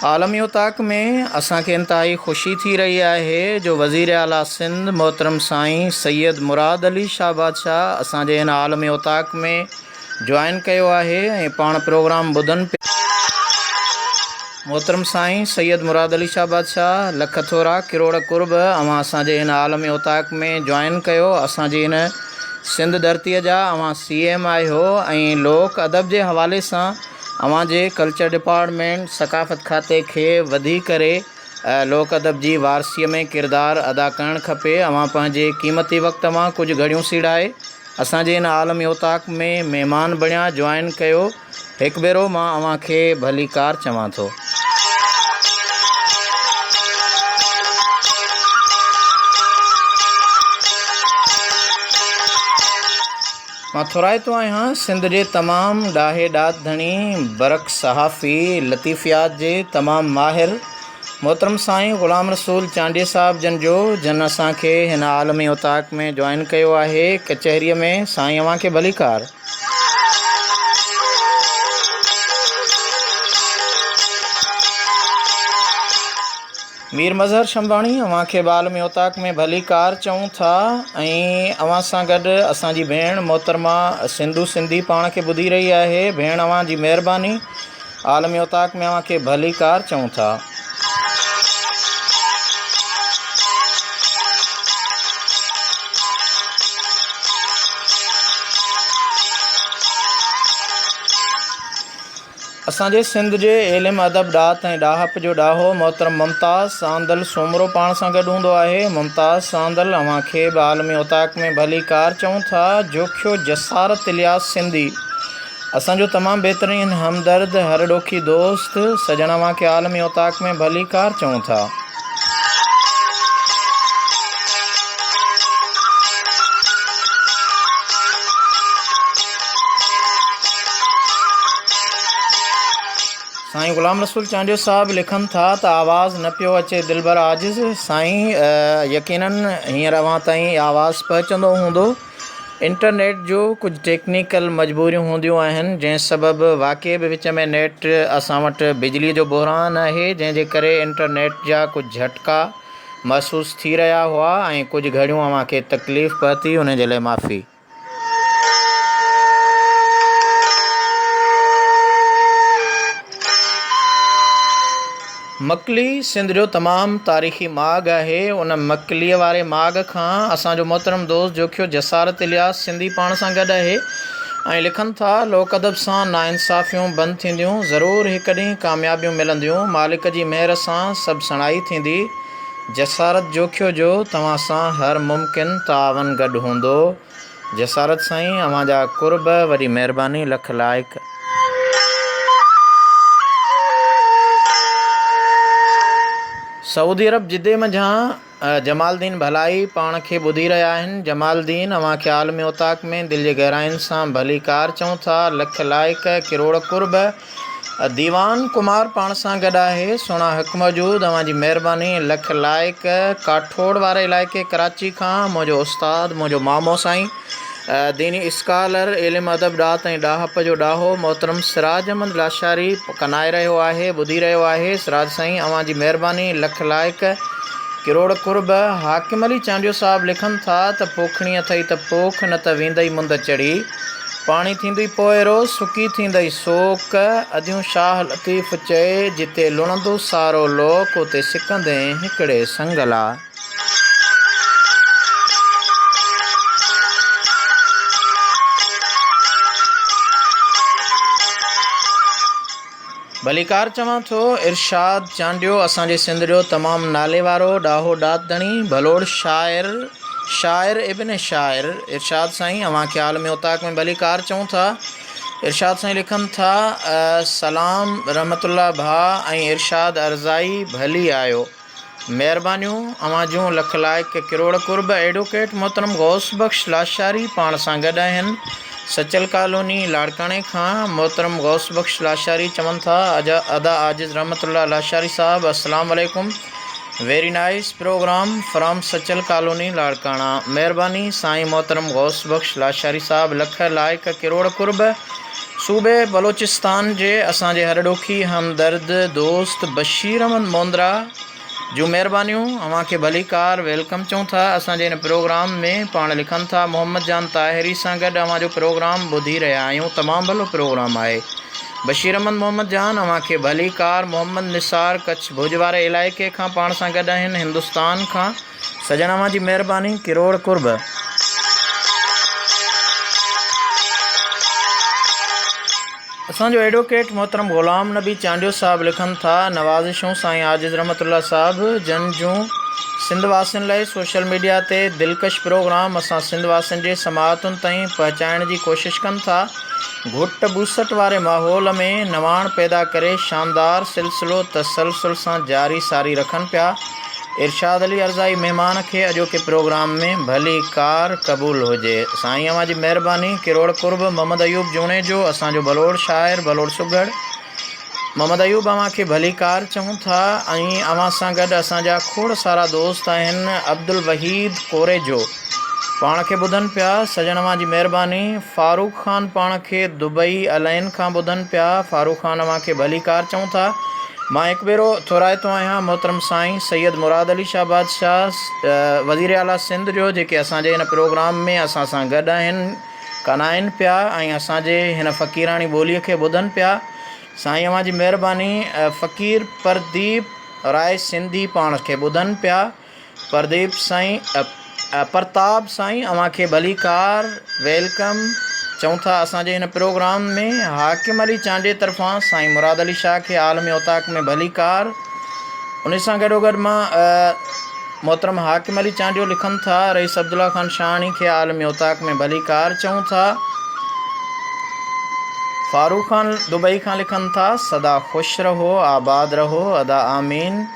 आलमी उताक में असांखे इंतहाई ख़ुशी थी रही आहे जो वज़ीर आला सिंध मोहतरम साईं सैयद मुराद अली शाह बादशाह असांजे हिन आलमी उताक में जॉइन कयो आहे ऐं पाण प्रोग्राम ॿुधनि पिया। मोहतरम साईं सैयद मुराद अली शाह बादशाह लख थोरा किरोड़ कुर्ब अवां असांजे हिन आलमी उताक में जॉइन कयो। असांजी हिन सिंध धरतीअ जा अवां CM आहियो ऐं लोक अदब जे हवाले सां अवां जे कल्चर डिपार्टमेंट सकाफ़त खाते खे वधी करे लोक अदब जी वारसीअ में किरदारु अदा करणु खपे। अवां पंहिंजे क़ीमती वक़्त मां कुझु घड़ियूं सीड़ाए असांजे हिन आलमी ओताक में महिमान बणिया जॉइन कयो। हिकु भेरो मां अव्हां खे भली कार चवां थो। मां थोराइतो आहियां सिंध जे तमामु ॾाहे ॾात धणी बरक सहाफ़ी लतीफ़ियात जे तमामु माहिर मोहतरम साईं ग़ुलाम रसूल चांडिया साहिब जन जो जन असांखे हिन आलमी उताक में जॉइन कयो आहे कचहरीअ में। साईं अव्हां खे भली कार। मीर मज़हर शंबाणी अव्हां खे आलमी उताक में भली कार चऊं था ऐं अव्हां सां गॾु असांजी भेण मोहतरमा सिंधू सिंधी पाण खे ॿुधी रही आहे। भेण अव्हां जी महिरबानी। आलमी उताक में अव्हां खे भली कार चऊं था। असांजे सिंध जे इल्मु अदब ॾात ऐं ॾाहप जो ॾाहो मोहतरम मुमताज़ सांदल सोमरो पाण सां गॾु हूंदो आहे। मुमताज़ सांदल अव्हां खे बि आलमी उताक में भली कार चऊं था। जोखियो जसारत इलियास सिंधी असांजो तमामु बहितरीनु हमदर्द हर ॾोखी दोस्त सजण अव्हां खे आलमी उताक में भली कार चऊं था। साईं ग़ुलाम रसूल चांडियो साहिब लिखनि था त आवाज़ न पियो अचे दिलबर आजिज़। साईं यकीनन हींअर अव्हां ताईं आवाज़ पहुचंदो हूंदो। इंटरनेट जो कुझु टेक्निकल मजबूरियूं हूंदियूं आहिनि जंहिं सबबु वाक़ई बि विच में नेट असां वटि बिजलीअ जो बहिरान आहे जंहिंजे करे इंटरनेट जा कुझु झटका महसूसु थी रहिया हुआ ऐं कुझु घड़ियूं अव्हां खे तकलीफ़ पहुती उन जे लाइ माफ़ी। मकली सिंध जो तमामु तारीख़ी माॻ आहे। उन मकलीअ वारे माॻ खां असांजो मोहतरम दोस्त जोखियो जसारत इलियास सिंधी पाण सां गॾु आहे ऐं लिखनि था लोक अदब सां नाइंसाफ़ियूं बंदि थींदियूं ज़रूरु हिकु ॾींहुं कामयाबियूं मिलंदियूं। मालिक जी महिर सां सभु सणाई थींदी। जसारत जोखियो जो तव्हां सां हर मुमकिन तावन गॾु हूंदो। जसारत साईं अव्हां जा कुर्ब वॾी महिरबानी लख लाइक़। सऊदी अरब जिदे मंझां जमालदीन भलाई पाण खे ॿुधी रहिया आहिनि। जमालदीन अव्हां खे आलमी उताक में दिलि जे गहराइनि सां भली कार चऊं था। लख लाइक किरोड़ कुर्ब। दीवान कुमार पाण सां गॾु आहे। सुहिणा हक़ मौजूद अव्हां जी महिरबानी लख लाइक। काठोड़ वारे इलाइक़े कराची खां मुंहिंजो उस्ताद मुंहिंजो मामो साईं दीनी स्कॉलर इल्मु अदब ॾात ऐं ॾाहप जो ॾाहो मोहतरम सिराज अहमद लाशारी कनाए रहियो आहे ॿुधी रहियो आहे। सिराज साईं अव्हां जी महिरबानी लख लाइक किरोड़ कुर्ब। हाकिम अली चांडियो साहिब लिखनि था त पोखणी अथई त पोख न त वेंदई मुंद चढ़ी पाणी थींदी पोएरो सुकी थींदई सोक। अदियूं शाह लतीफ़ चए जिते लुणंदो सारो लोक उते सिकंदे हिकिड़े संगला। भलीकार चवां थो इरशाद चांडियो असांजे सिंध जो तमामु नाले वारो ॾाहो ॾातणी भलोड़ शाइर इब्न शाइर इरशाद साईं अव्हां खे आलम उताक में भलीकार चऊं था। इरशाद साईं लिखनि था सलाम रहमतुल्लाह भाउ ऐं इरशाद अर्ज़ाई भली आयो महिरबानियूं अव्हां जूं लख लाइक किरोड़ कुर्ब एडवोकेट मोहतरम गौस बख्श लाशारी पाण सां गॾु आहिनि सचल कॉलोनी लाड़काणे खां। मोहतरम गौस बख्श लाशारी चवनि था अदा आजिज़ रहमतुल्लाह लाशारी साहब अस्सलाम वालेकुम very nice program from Sachal colony Larkana. महिरबानी साईं मोहतरम गौस बख्श लाशारी साहब लख लाइक किरोड़ कुर्ब सूबे बलोचिस्तान जे असांजे हरॾोखी हमदर्द दोस्त बशीर अहमद मोंद्रा जूं महिरबानियूं अव्हां खे भलीकार वेलकम चऊं था असांजे हिन प्रोग्राम में। पाण लिखनि था मोहम्मद जान ताहिरी सां गॾु अव्हां जो प्रोग्राम ॿुधी रहिया आहियूं तमामु भलो प्रोग्राम आहे। बशीर अहमद मोहम्मद जान अव्हां खे भलीकार। मोहम्मद निसार कच्छ भुज वारे इलाइक़े खां पाण सां गॾु आहिनि हिंदुस्तान खां। सजन अव्हां जी महिरबानी किरोड़ कुर्ब। असांजो एडवोकेट मोहतरम ग़ुलाम नबी चांडियो साहब लिखनि था नवाज़िशूं साईं आजिज़ रहमतुल्लाह साहब जन जूं सिंध वासियुनि लाइ सोशल मीडिया ते दिलकश प्रोग्राम असां सिंध वासियुनि जे समाअतुनि ताईं पहुचाइण जी कोशिशि कनि था। घुट बूसट वारे माहौल में नवाण पैदा करे शानदार सिलसिलो तसलसल सां जारी सारी रखनि पिया। इरशाद अली अर्ज़ाई महिमान खे अॼोके प्रोग्राम में भली कार क़बूल हुजे। साईं अव्हां जी महिरबानी किरोड़ कुर्ब। मोहम्मद अयूब जूणे जो असांजो भलोड़ शाइर भलोड़ सुगड़ मोहम्मद अयूब अव्हां खे भली कार चऊं था ऐं अव्हां सां गॾु असांजा खोड़ सारा दोस्त आहिनि अब्दुल वहीद कोरे जो पाण खे ॿुधनि पिया। सजन अव्हां जी महिरबानी। फारूक ख़ान पाण खे दुबई अलैन खां ॿुधनि पिया। फारूक ख़ान अव्हां खे भली कार चऊं था। मां हिकु भेरो थोराइतो आहियां मोहतरम साईं सैयद मुराद अली शाह बादशाह वज़ीर आला सिंध जो जेके असांजे हिन प्रोग्राम में असां सां गॾु आहिनि कनाइनि पिया ऐं असांजे हिन फ़क़ीराणी ॿोलीअ खे ॿुधनि पिया। साईं अव्हां जी महिरबानी। फ़क़ीर प्रदीप राय सिंधी पाण खे ॿुधनि पिया। प्रदीप साईं प्रताप साईं अव्हां खे भली कार वेलकम चऊं था असांजे हिन प्रोग्राम में। हाकिम अली चांडे तरफ़ां साईं मुराद अली शाह खे आलमी औताक में भली कार। उन सां गॾोगॾु मां मोहतरम हाकिम अली चांडियो लिखनि था रईस अब्दुल्ला ख़ान शाहानी खे आलमी औताक में भली कार चऊं था। फारूक ख़ान दुबई खां लिखनि था सदा ख़ुशि रहो आबाद रहो अदा आमीन।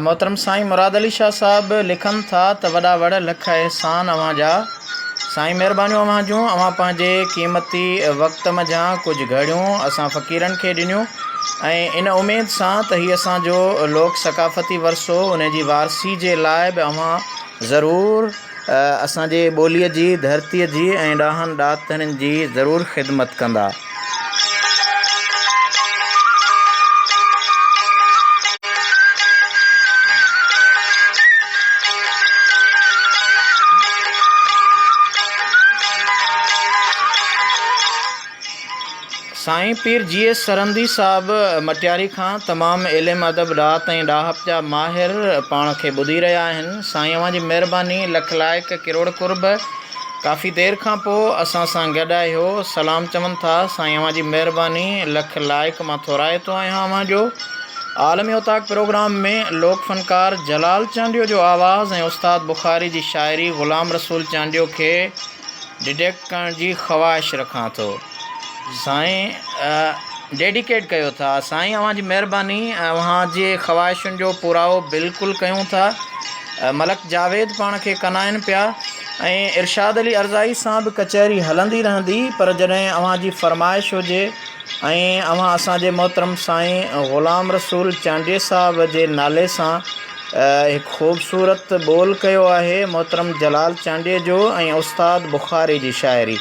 मोहतरम साईं मुराद अली शाह साहब लिखनि था त वॾा वॾा लख अहसान अव्हां जा। साईं महिरबानियूं अव्हां जूं। अव्हां पंहिंजे क़ीमती वक़्त मझां कुझु घड़ियूं असां फ़क़ीरनि खे ॾिनियूं ऐं इन उमेद सां त हीअ असांजो लोक सकाफ़ती वरसो उन जी वारसी जे लाइ बि अव्हां ज़रूरु असांजे ॿोलीअ जी धरतीअ जी ऐं ॾाहनि ॾातणियुनि जी ज़रूरु ख़िदमत कंदा। साईं पीर जी एस सरंदी साहब मटियारी खां तमामु इल्मु अदब ॾात ऐं ॾाहप जा माहिर पाण खे ॿुधी रहिया आहिनि। साईं अव्हां जी महिरबानी लख लाइक किरोड़ कुर्ब। काफ़ी देरि खां पोइ असां सां गॾु आहियो सलाम चवनि था। साईं अव्हां जी महिरबानी लख लाइक। मां थोराइतो आहियां अव्हां जो। आलमी औताक प्रोग्राम में लोक फ़नकार जलाल चांडियो जो आवाज़ ऐं उस्ताद बुखारी जी शाइरी ग़ुलाम रसूल चांडियो खे डिटेक्ट करण जी ख़्वाहिश रखां थो। साईं डेडिकेट कयो था। साईं अव्हां जी महिरबानी। अव्हां जे ख़्वाहिशुनि जो पुरावो बिल्कुलु कयूं था। मलक जावेद पाण खे कनाइनि पिया ऐं इरशाद अली अर्ज़ाई सां बि कचहरी हलंदी रहंदी पर जॾहिं अव्हां जी फरमाइश हुजे ऐं अव्हां असांजे मोहतरम साईं ग़ुलाम रसूल चांडिये साहब जे नाले सां हिकु ख़ूबसूरत ॿोल कयो आहे मोहतरम जलाल चांडिये जो ऐं उस्ताद बुखारी जी शाइरी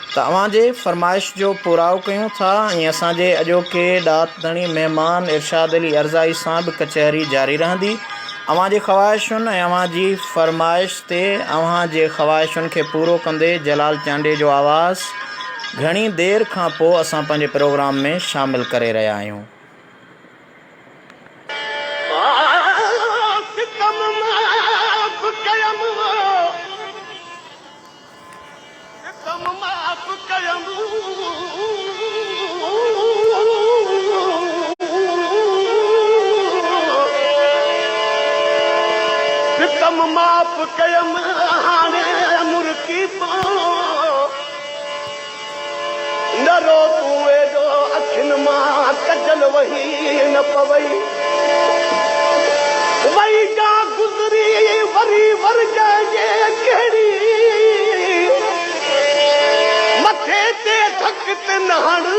त अव्हां जे फरमाइश जो पुराव कयूं था ऐं असांजे अॼोके ॾातणी महिमान इरशाद अली अर्ज़ाई सां बि कचहरी जारी रहंदी। अव्हां जी ख़्वाहिशुनि ऐं अव्हां जी फरमाइश ते अव्हां जे ख़्वाहिशुनि खे पूरो कंदे जलाल चांडे जो आवाज़ु घणी देरि खां पोइ असां पंहिंजे प्रोग्राम में शामिलु करे रहिया आहियूं। माफ़ कयम कम माफ़ कयमि हाणे मुर्की न रो तूं एॾो अखियुनि मां कजल वही न पवई वई जा गुज़री वरी वर्ग जे कहिड़ी मथे ते धक ते नहण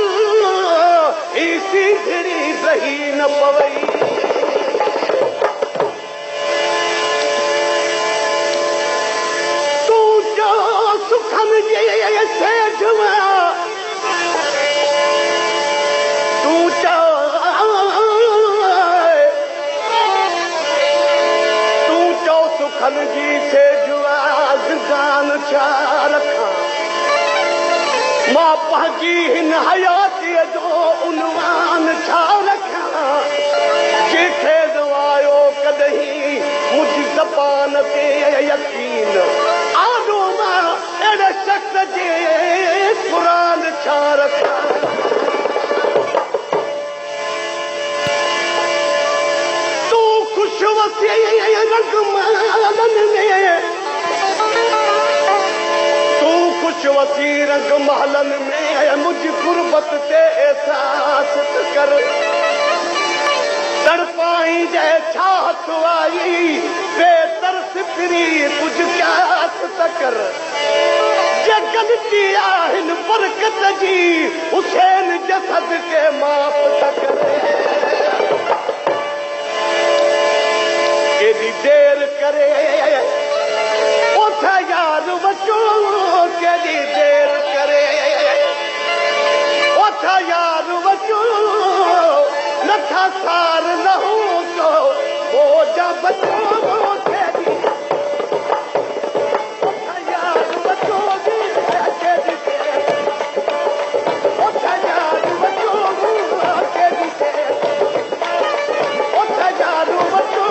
ही सीधड़ी सही न पवई सुखन जे सेठ तूं चओ सुखन जी सेठ ज़िंदान छा रखां मां पंहिंजी हिन हयातीअ जो उनवान छा रखां जंहिंखे दवायो कॾहिं मुंहिंजी ज़बान ते यकीन आॾो मां अहिड़े शख़्स जे क़ुरान छा रखां तूं ख़ुशि वसी रंगमहलनि में तूं ख़ुशि वसी रंगमहलनि में मुंहिंजी गुरबत ते एहसास कर तड़पाई जे छा हथ आई बेतरस फिरी कुझु क्यास त कर जे गलती आहिनि बरकत जी हुसैन जसद के माफ़ त करे केॾी देर करे उथ यार बचो केॾी देर करे उथ यार बचो नथा सार न हो तो वो जा बचो यार बचो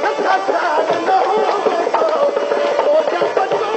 नथा सार न हो तो वो जा बचो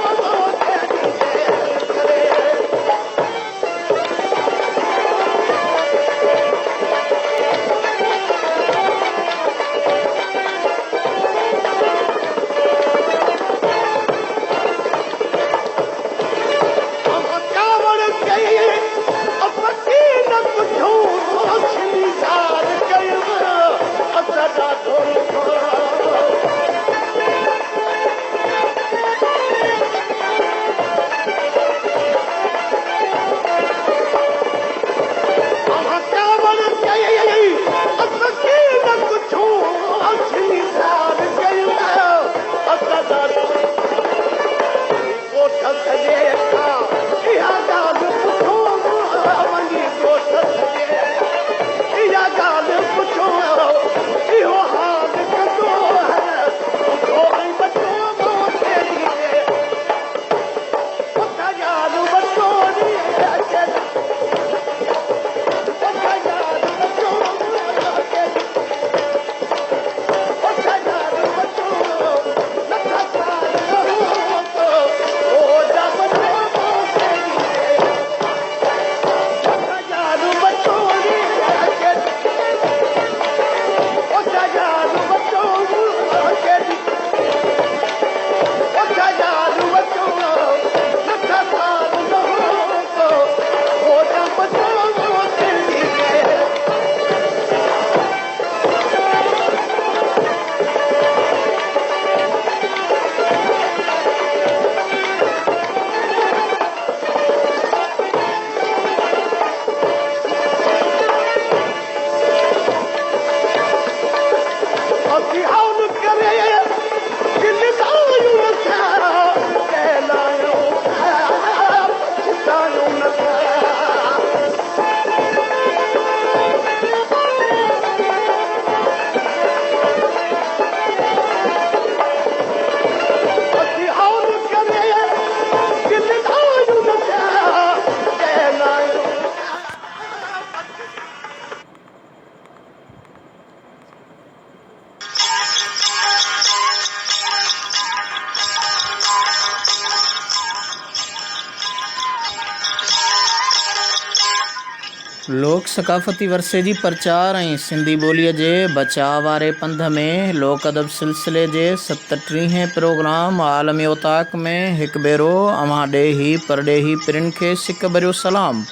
लोक सकाफ़ती वरसे जी प्रचार ऐं सिंधी ॿोलीअ जे बचाव वारे पंध में लोक अदब सिलसिले जे 37हें प्रोग्राम आलमी उताक में हिकु भेरो अव्हां ॾेही परॾेही पिरिन खे सिक भरियो सलाम।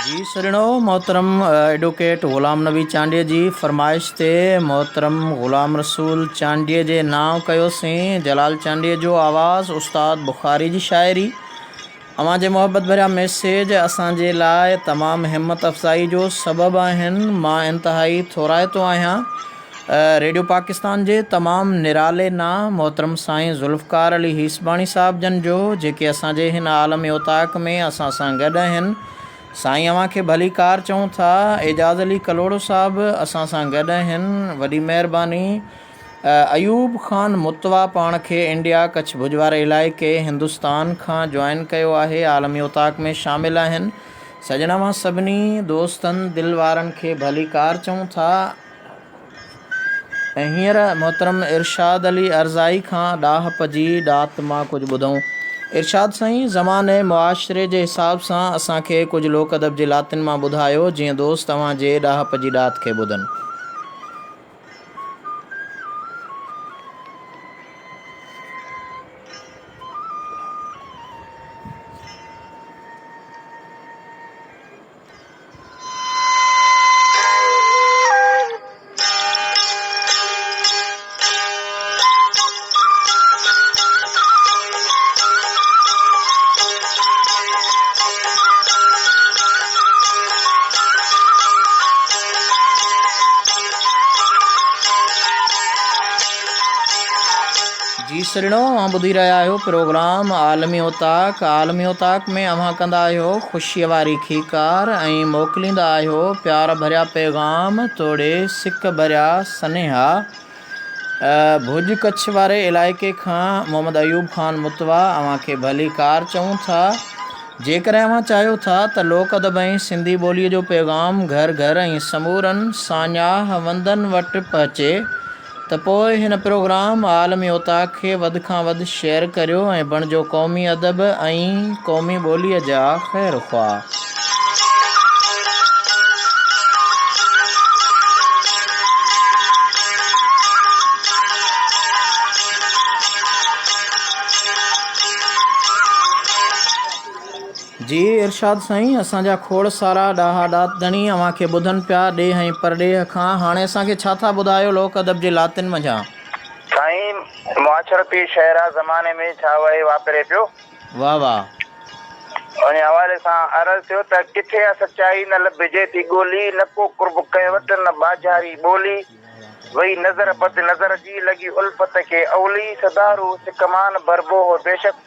जी सुरिणो मोहतरम एडवोकेट ग़ुलाम नबी चांडिया जी फरमाइश ते मोहतरम ग़ुलाम रसूल चांडिया जे नाव कयोसीं जलाल चांडिया जो आवाज़ उस्ताद बुखारी जी शाइरी। अव्हां जे मोहबत भरिया मैसेज असांजे लाइ तमामु हिम्मत अफ़ज़ाई जो सबबु आहिनि। मां इंतिहाई थोराइतो आहियां रेडियो पाकिस्तान जे तमामु निराले नाम मोहतरम साईं ज़ुल्फ़कार अली हीसबाणी साहिब जन जो, जेके असांजे हिन आलमी उताक में असां सां गॾु आहिनि। साईं अव्हां खे भली कार चऊं था। एजाज़ अली कलोड़ो साहिबु असां सां गॾु आहिनि, वॾी महिरबानी। अयूब ख़ान मुतवा पाण खे इंडिया कच्छ भुज वारे इलाइक़े हिंदुस्तान खां जॉइन कयो आहे, आलमी उताक में शामिलु आहिनि। सजना मां सभिनी दोस्तनि दिलि वारनि खे भली कार चऊं था। ऐं हींअर मोहतरम इरशाद अली अर्ज़ाई खां ॾाहप जी ॾात मां कुझु ॿुधऊं। इरशाद साईं, ज़माने मुआशिरे जे हिसाब सां असांखे कुझु लोक अदब जे लातिन मां ॿुधायो, जीअं दोस्त तव्हां जे ॾाहप जी ॾात खे ॿुधनि। जी सुरिणो, अव्हां ॿुधी रहिया आहियो प्रोग्राम आलमी उताक। आलमी उताक में अव्हां कंदा आहियो ख़ुशीअ वारी खीकार ऐं मोकिलींदा आहियो प्यार भरिया पैगाम तोड़े सिक भरिया सनेहा। भुज कच्छ वारे इलाइक़े खां मोहम्मद अयूब ख़ान मुतवा अव्हां खे भली कार चऊं था। जेकॾहिं अव्हां चाहियो था त लोक अदब ऐं सिंधी ॿोलीअ जो पैगाम घर घर ऐं समूरनि सान्याह वंदनि वटि पहुचे, त पोइ हिन प्रोग्राम आलमी उताक खे वधि खां वधि शेयर करियो ऐं बणिजो क़ौमी अदब ऐं क़ौमी ॿोलीअ जा ख़ैरु ख़्वाह। जी इरशाद साईं, असांजा खोड़ सारा ॾाहा ॾात धणी अव्हां खे ॿुधनि पिया ॾे ऐं परॾेह खां। हाणे असांखे छा था ॿुधायो लोक अदब जे लातिन मंझां? साईं, मुआशरती शहरा ज़माने में छा वहे वापरे पियो। वाह वाह। उन हवाले सां अर्ज़ थियो त किथे आहे सचाई न लभिजे थी ॻोल्ही, न को कुर्ब कयो वटि न बाजारी ॿोली, वही नज़र बद नज़र जी लॻी उल्फत खे अवली, सदारू सिकमान भरबो हो बेशक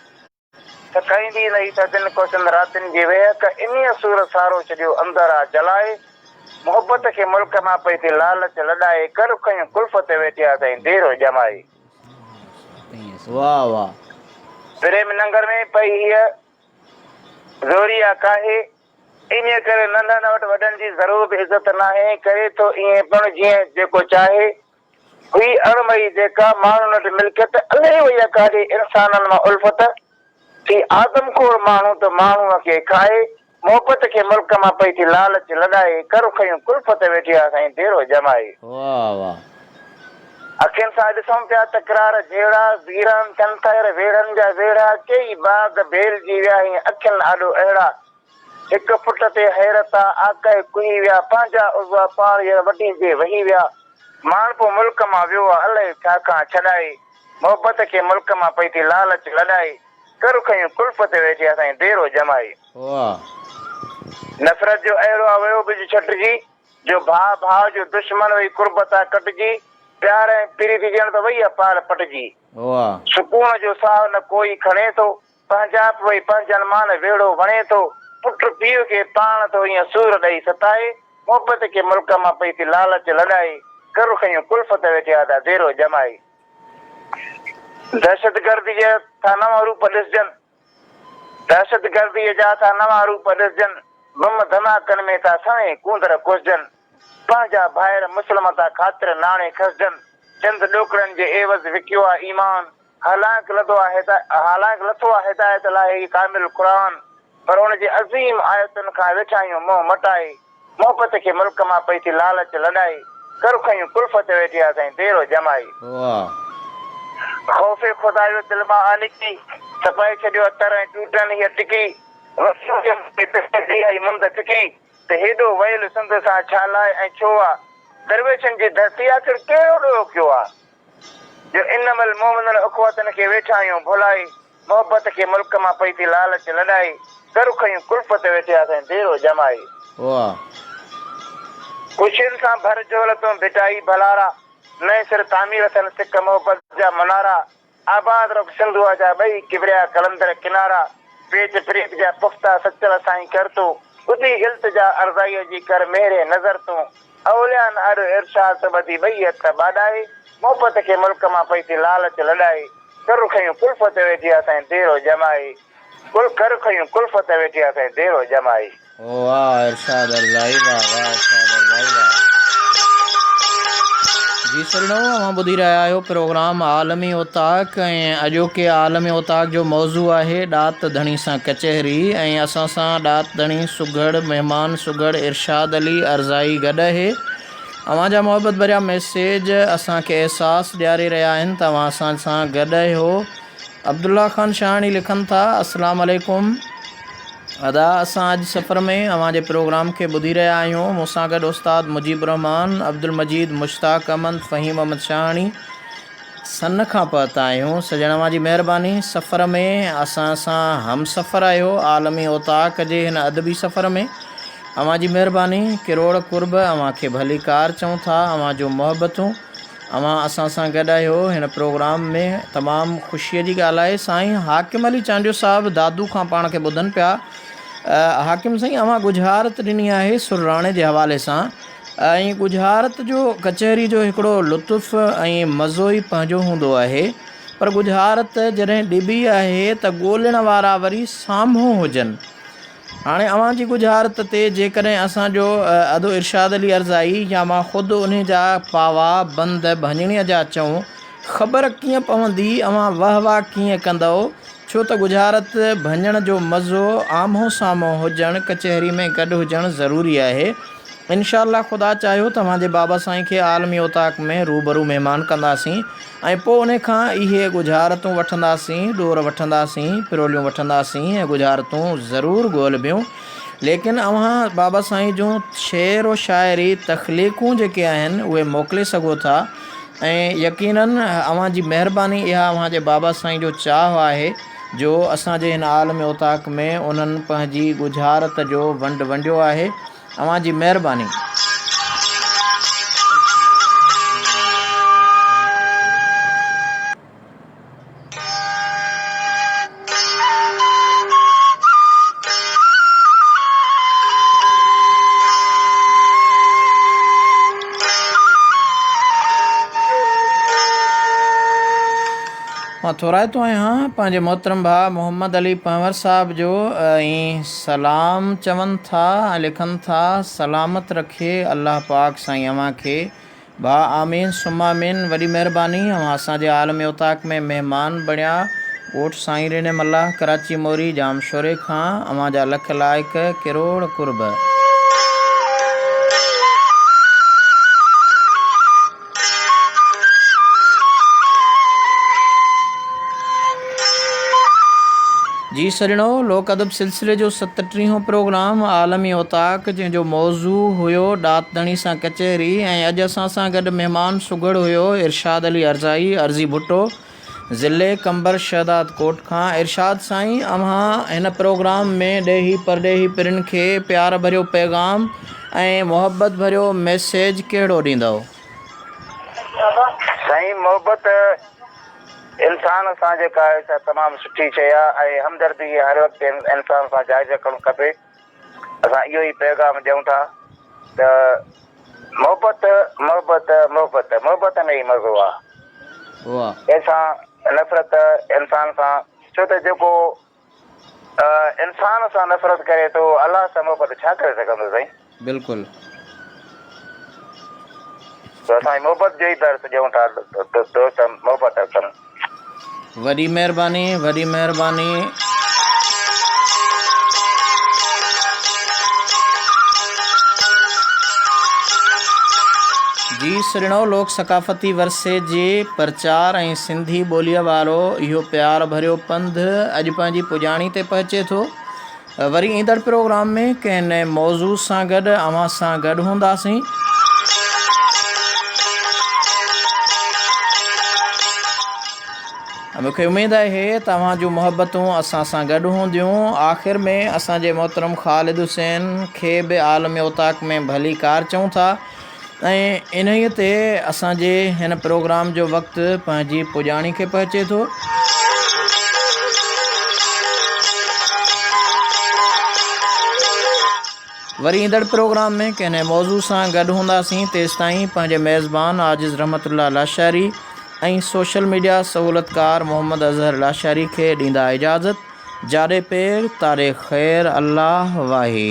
थकाईंदी नई थदिन कोशन रातिन जी वेहक, इन सूर सारो छॾियो अंदरा जलाए, मोहबत खे मुल्क मां पई थी लालच लॾाए, कर खयूं कुल्फत वेठिया साईं देरो जमाए। वाह वाह। प्रेम नंगर में पई हीअ ज़ोरिया काहे, इन करे नंढनि वटि वॾनि जी ज़रूर बि इज़त नाहे, करे थो ईअं पण जीअं जेको चाहे। हुई अणमई जेका माण्हुनि वटि मिल्कियत अलाए वई आहे काॾे इंसाननि मां उल्फत थी, आदमखोर माण्हू त माण्हूअ खे खाए, मोहबत खे मुल्क मां पई थी लालच लॾाए, कर खयूं कुल्फत वेठिया साईं देरो जमाए। वाह वाह। अखियुनि सां ॾिसूं पिया तकरार जहिड़ा, वीरनि थियनि था वेड़नि जा वेड़ा, कई बाग भेलजी विया आहिनि अखियुनि आॾो अहिड़ा, हिकु फुट ते हैरत आकाए कुही विया, पंहिंजा उज़वा पाण वॾी जे वही विया, माण्हू पोइ मुल्क मां वियो आहे अलाए छा खां छॾाए, मोहबत खे मुल्क मां पई थी लालच लॾाए, कर खयूं कुल्फत वेठिया साईं देरो जमाए। नफ़रत जो अहिड़ो वियो बिज छटिजी, जो भाउ भाउ जो दुश्मन वही कुर्बता कटिजी, प्यार ऐं प्रीति ॼण त वई आहे पार पटिजी, सुकून जो साह न कोई खणे थो, पंहिंजाप वही पंहिंजनि मान वेड़ो वणे थो, पुट पीउ खे पाण थो ईअं सूर ॾेई सताए, मोहबत खे मुल्क मां पई थी लालच लॾाए, कर खयूं कुल्फत वेठिया था देरो जमाए। दहशतगर्दी जा था नवां रूप ॾिसजनि, दहशतगर्दीअ जा था नवां रूप ॾिसजनि, बम धमाकनि में था सणे कूंदर कुसजनि, पंहिंजा भाइर मुस्लिम था ख़ातिर नाणे खसजनि, चंद ॾोकड़नि जे एवज़ विकियो आहे ईमान, हालांकि लथो आहे हिदायत लाइ कामिल क़ुरान, पर हुनजे अज़ीम आयतुनि खां वेठा आहियूं मोह मटाए, मोहबत खे मुल्क मां पई थी लालच लॾाए, कर खयूं कुल्फ़त वेठिया साईं देरो जमाई। खौफ़े खुदा जो दिल मां आनिकी, सफ़ाई छॾियो अतर ऐं टूटनि हीअ टिकी, मुंद फिकी त हेॾो वयल सिंध सां छा लाइ ऐं छो आहे, दरवेशनि जी धरती आख़िर कहिड़ो ॾोहो कयो आहे, जो इन महिल मोमिननि उख़वतनि खे वेठा आहियूं भुलाए, मोहबत खे मुल्क मां पई थी लालच लॾाए, कर खयूं कुल्फ़त वेठिया साईं देरो जमाई। ख़ुशियुनि सां भर जोलतूं भिटाई भलारा, नए सिर तामीर थियनि सिक मोहबत जा मनारा, आबाद रख सिंधुआ जा ॿई किबरिया कलंदर किनारा, पेच प्रीत जा पुख्ता सचल साईं कर तूं, ॿुधी इल्तिजा अर्ज़ाईअ जी कर मेरे नज़र तूं, अवलियान हर इरशाद ॿधी ॿई हथ ॿाॾाए, मोहबत खे मुल्क मां पई थी लालच लॾाए, कर खयूं कुल्फ़त वेठिया साईं देरो जमाई, कर खयूं कुल्फ़त वेठिया साईं देरो जमाई। वाह इरशाद अर्ज़ाई, वाह वाह इरशाद अर्ज़ाई, वाह। जी सरणो अवां ॿुधी रहिया आहियो प्रोग्राम आलमी ओताक, ऐं अॼोके आलमी ओताक जो मौज़ू आहे ॾात धणी सां कचहरी, ऐं असां सां ॾात धणी सुघड़ महिमान सुघड़ इरशाद अली अर्ज़ाई गॾु आहे। अवां जा मोहबत भरिया मैसेज असांखे अहसासु ॾियारे रहिया आहिनि त अवां असां सां गॾु आहियो। अब्दुल्ला ख़ान शाहानी लिखनि था, अस्सलाम वालेकुम अदा, असां अॼु सफ़र में अवां जे प्रोग्राम खे ॿुधी रहिया आहियूं। मूंसां गॾु उस्ताद मुजीब रहमान, अब्दुल मजीद, मुश्ताक अहमद, फ़हीम अहमद शाहानी सन खां पहुता आहियूं। सॼण अवां जी महिरबानी। सफ़र में असां सां हम सफ़र आहियो आलमी ओताक जे हिन अदबी सफ़र में। अवां जी महिरबानी, किरोड़ कुर्ब, अवां खे भली कार चऊं था, अवां जो मोहबतूं, अवां असां सां गॾु आहियो हिन प्रोग्राम में। तमामु ख़ुशीअ जी ॻाल्हि आहे। साईं हाकिम अली चांडियो साहिबु दादू खां पाण खे ॿुधनि पिया। हाकिम साईं, अवां गुज़ारत ॾिनी आहे सुराणे जे हवाले सां, ऐं गुज़ारत जो कचहरी जो हिकिड़ो लुत्फ़ ऐं मज़ो ई पंहिंजो हूंदो आहे, पर गुज़ारत जॾहिं ॾिबी आहे त ॻोल्हण वारा वरी साम्हूं हुजनि। हाणे अवां जी गुज़ारत ते जेकॾहिं असांजो अदो इरशाद अली अर्ज़ाई या मां ख़ुदि उन जा पावा बंद भञणीअ जा चऊं, ख़बर कीअं पवंदी, अवां वाह वाह कीअं कंदव, छो त गुज़ारत भञण जो मज़ो आम्हूं साम्हूं हुजणु, कचहरी में गॾु हुजणु ज़रूरी आहे। इंशाअल्लाह ख़ुदा चाहियो तव्हांजे बाबा साईं खे आलमी ओताक में रूबरू महिमान कंदासीं, ऐं पोइ उन खां इहे गुज़ारतूं वठंदासीं, ॾोर वठंदासीं, पिरोलियूं वठंदासीं, ऐं गुज़ारतूं ज़रूरु ॻोल्हबियूं। लेकिन अव्हां बाबा साईं जूं शेर व शाइरी तख़लीक़ूं जेके आहिनि उहे मोकिले सघो था, ऐं यकीनन अव्हां जी महिरबानी इहा अव्हां जे बाबा साईं जो चाह आहे जो असांजे हिन आलमी ओताक में उन्हनि पंहिंजी गुज़ारत जो वंड वंडियो आहे। अव्हां जी महिरबानी। मां थोराइतो आहियां पंहिंजे मोहतरम भाउ मोहम्मद अली पंवर साहिब जो, ऐं सलाम चवनि था, लिखनि था, सलामत रखे अल्लाह पाक साईं अव्हां खे। भाउ आमीन सुमा आमीन, वॾी महिरबानी। अव्हां असांजे आलमी ओताक में महिमान बणिया। ॻोठ साईं रेने मल्ला, कराची मोरी, जाम शोरे खां अव्हां जा लख लाइक, किरोड़ कुर्ब। जी सजणो, लोक अदब सिलसिले जो 37हों प्रोग्राम आलमी ओताक, जंहिंजो मौज़ू हुयो ॾात धणी सां कचहरी, ऐं अॼु असां सां गॾु महिमान सुघड़ हुयो इरशाद अली अर्ज़ाई अर्ज़ी भुट्टो, ज़िले कंबर शहदाद कोट खां। इरशाद साईं, अव्हां हिन प्रोग्राम में ॾेही परॾेही पिरिन खे प्यार भरियो पैगाम ऐं मोहबत भरियो मैसेज कहिड़ो ॾींदव? साईं, मोहबत इंसान सां जेका आहे सा तमामु सुठी शइ आहे, ऐं हमदर्दी हर वक़्तु इंसान सां जाइज़ रखणु खपे। असां इहो ई पैगाम ॾियूं था त मोहबत मोहबत मोहबत मोहबत में ई मज़ो आहे। कंहिंसां नफ़रत इंसान सां, छो त जेको इंसान सां नफ़रत करे थो अलाह सां मोहबत छा करे सघंदो साईं? बिल्कुलु। त असां मोहबत जो ई दर्स ॾियूं था, दोस्त मोहबत कनि। वॾी महिरबानी, वॾी महिरबानी। जी सुहिणो लोक सकाफ़ती वरसे जे प्रचार ऐं सिंधी ॿोलीअ वारो इहो प्यार भरियो पंधु अॼु पंहिंजी पुॼाणी ते पहुचे थो। वरी ईंदड़ प्रोग्राम में कंहिं नए मौज़ू सां गॾु अव्हां सां गॾु हूंदासीं। मूंखे उमेदु आहे तव्हां जूं मुहबतूं असां सां गॾु हूंदियूं। आख़िर में असांजे मोहतरम ख़ालिद हुसैन खे बि आलम ओताक में भली कार चऊं था ऐं इन्हीअ ते असांजे हिन प्रोग्राम जो वक़्तु पंहिंजी पुॼाणी खे पहुचे थो। वरी ईंदड़ प्रोग्राम में कंहिं नए मौज़ू सां गॾु हूंदासीं। तेसि ताईं पंहिंजे मेज़बान आजिज़ रहमतुल्लाह लाशारी ऐं सोशल मीडिया सहूलतकार मोहम्मद अज़हर लाशारी खे ॾींदा इजाज़त। जाॾे पेर तारे ख़ैर, अल्लाह वाहे।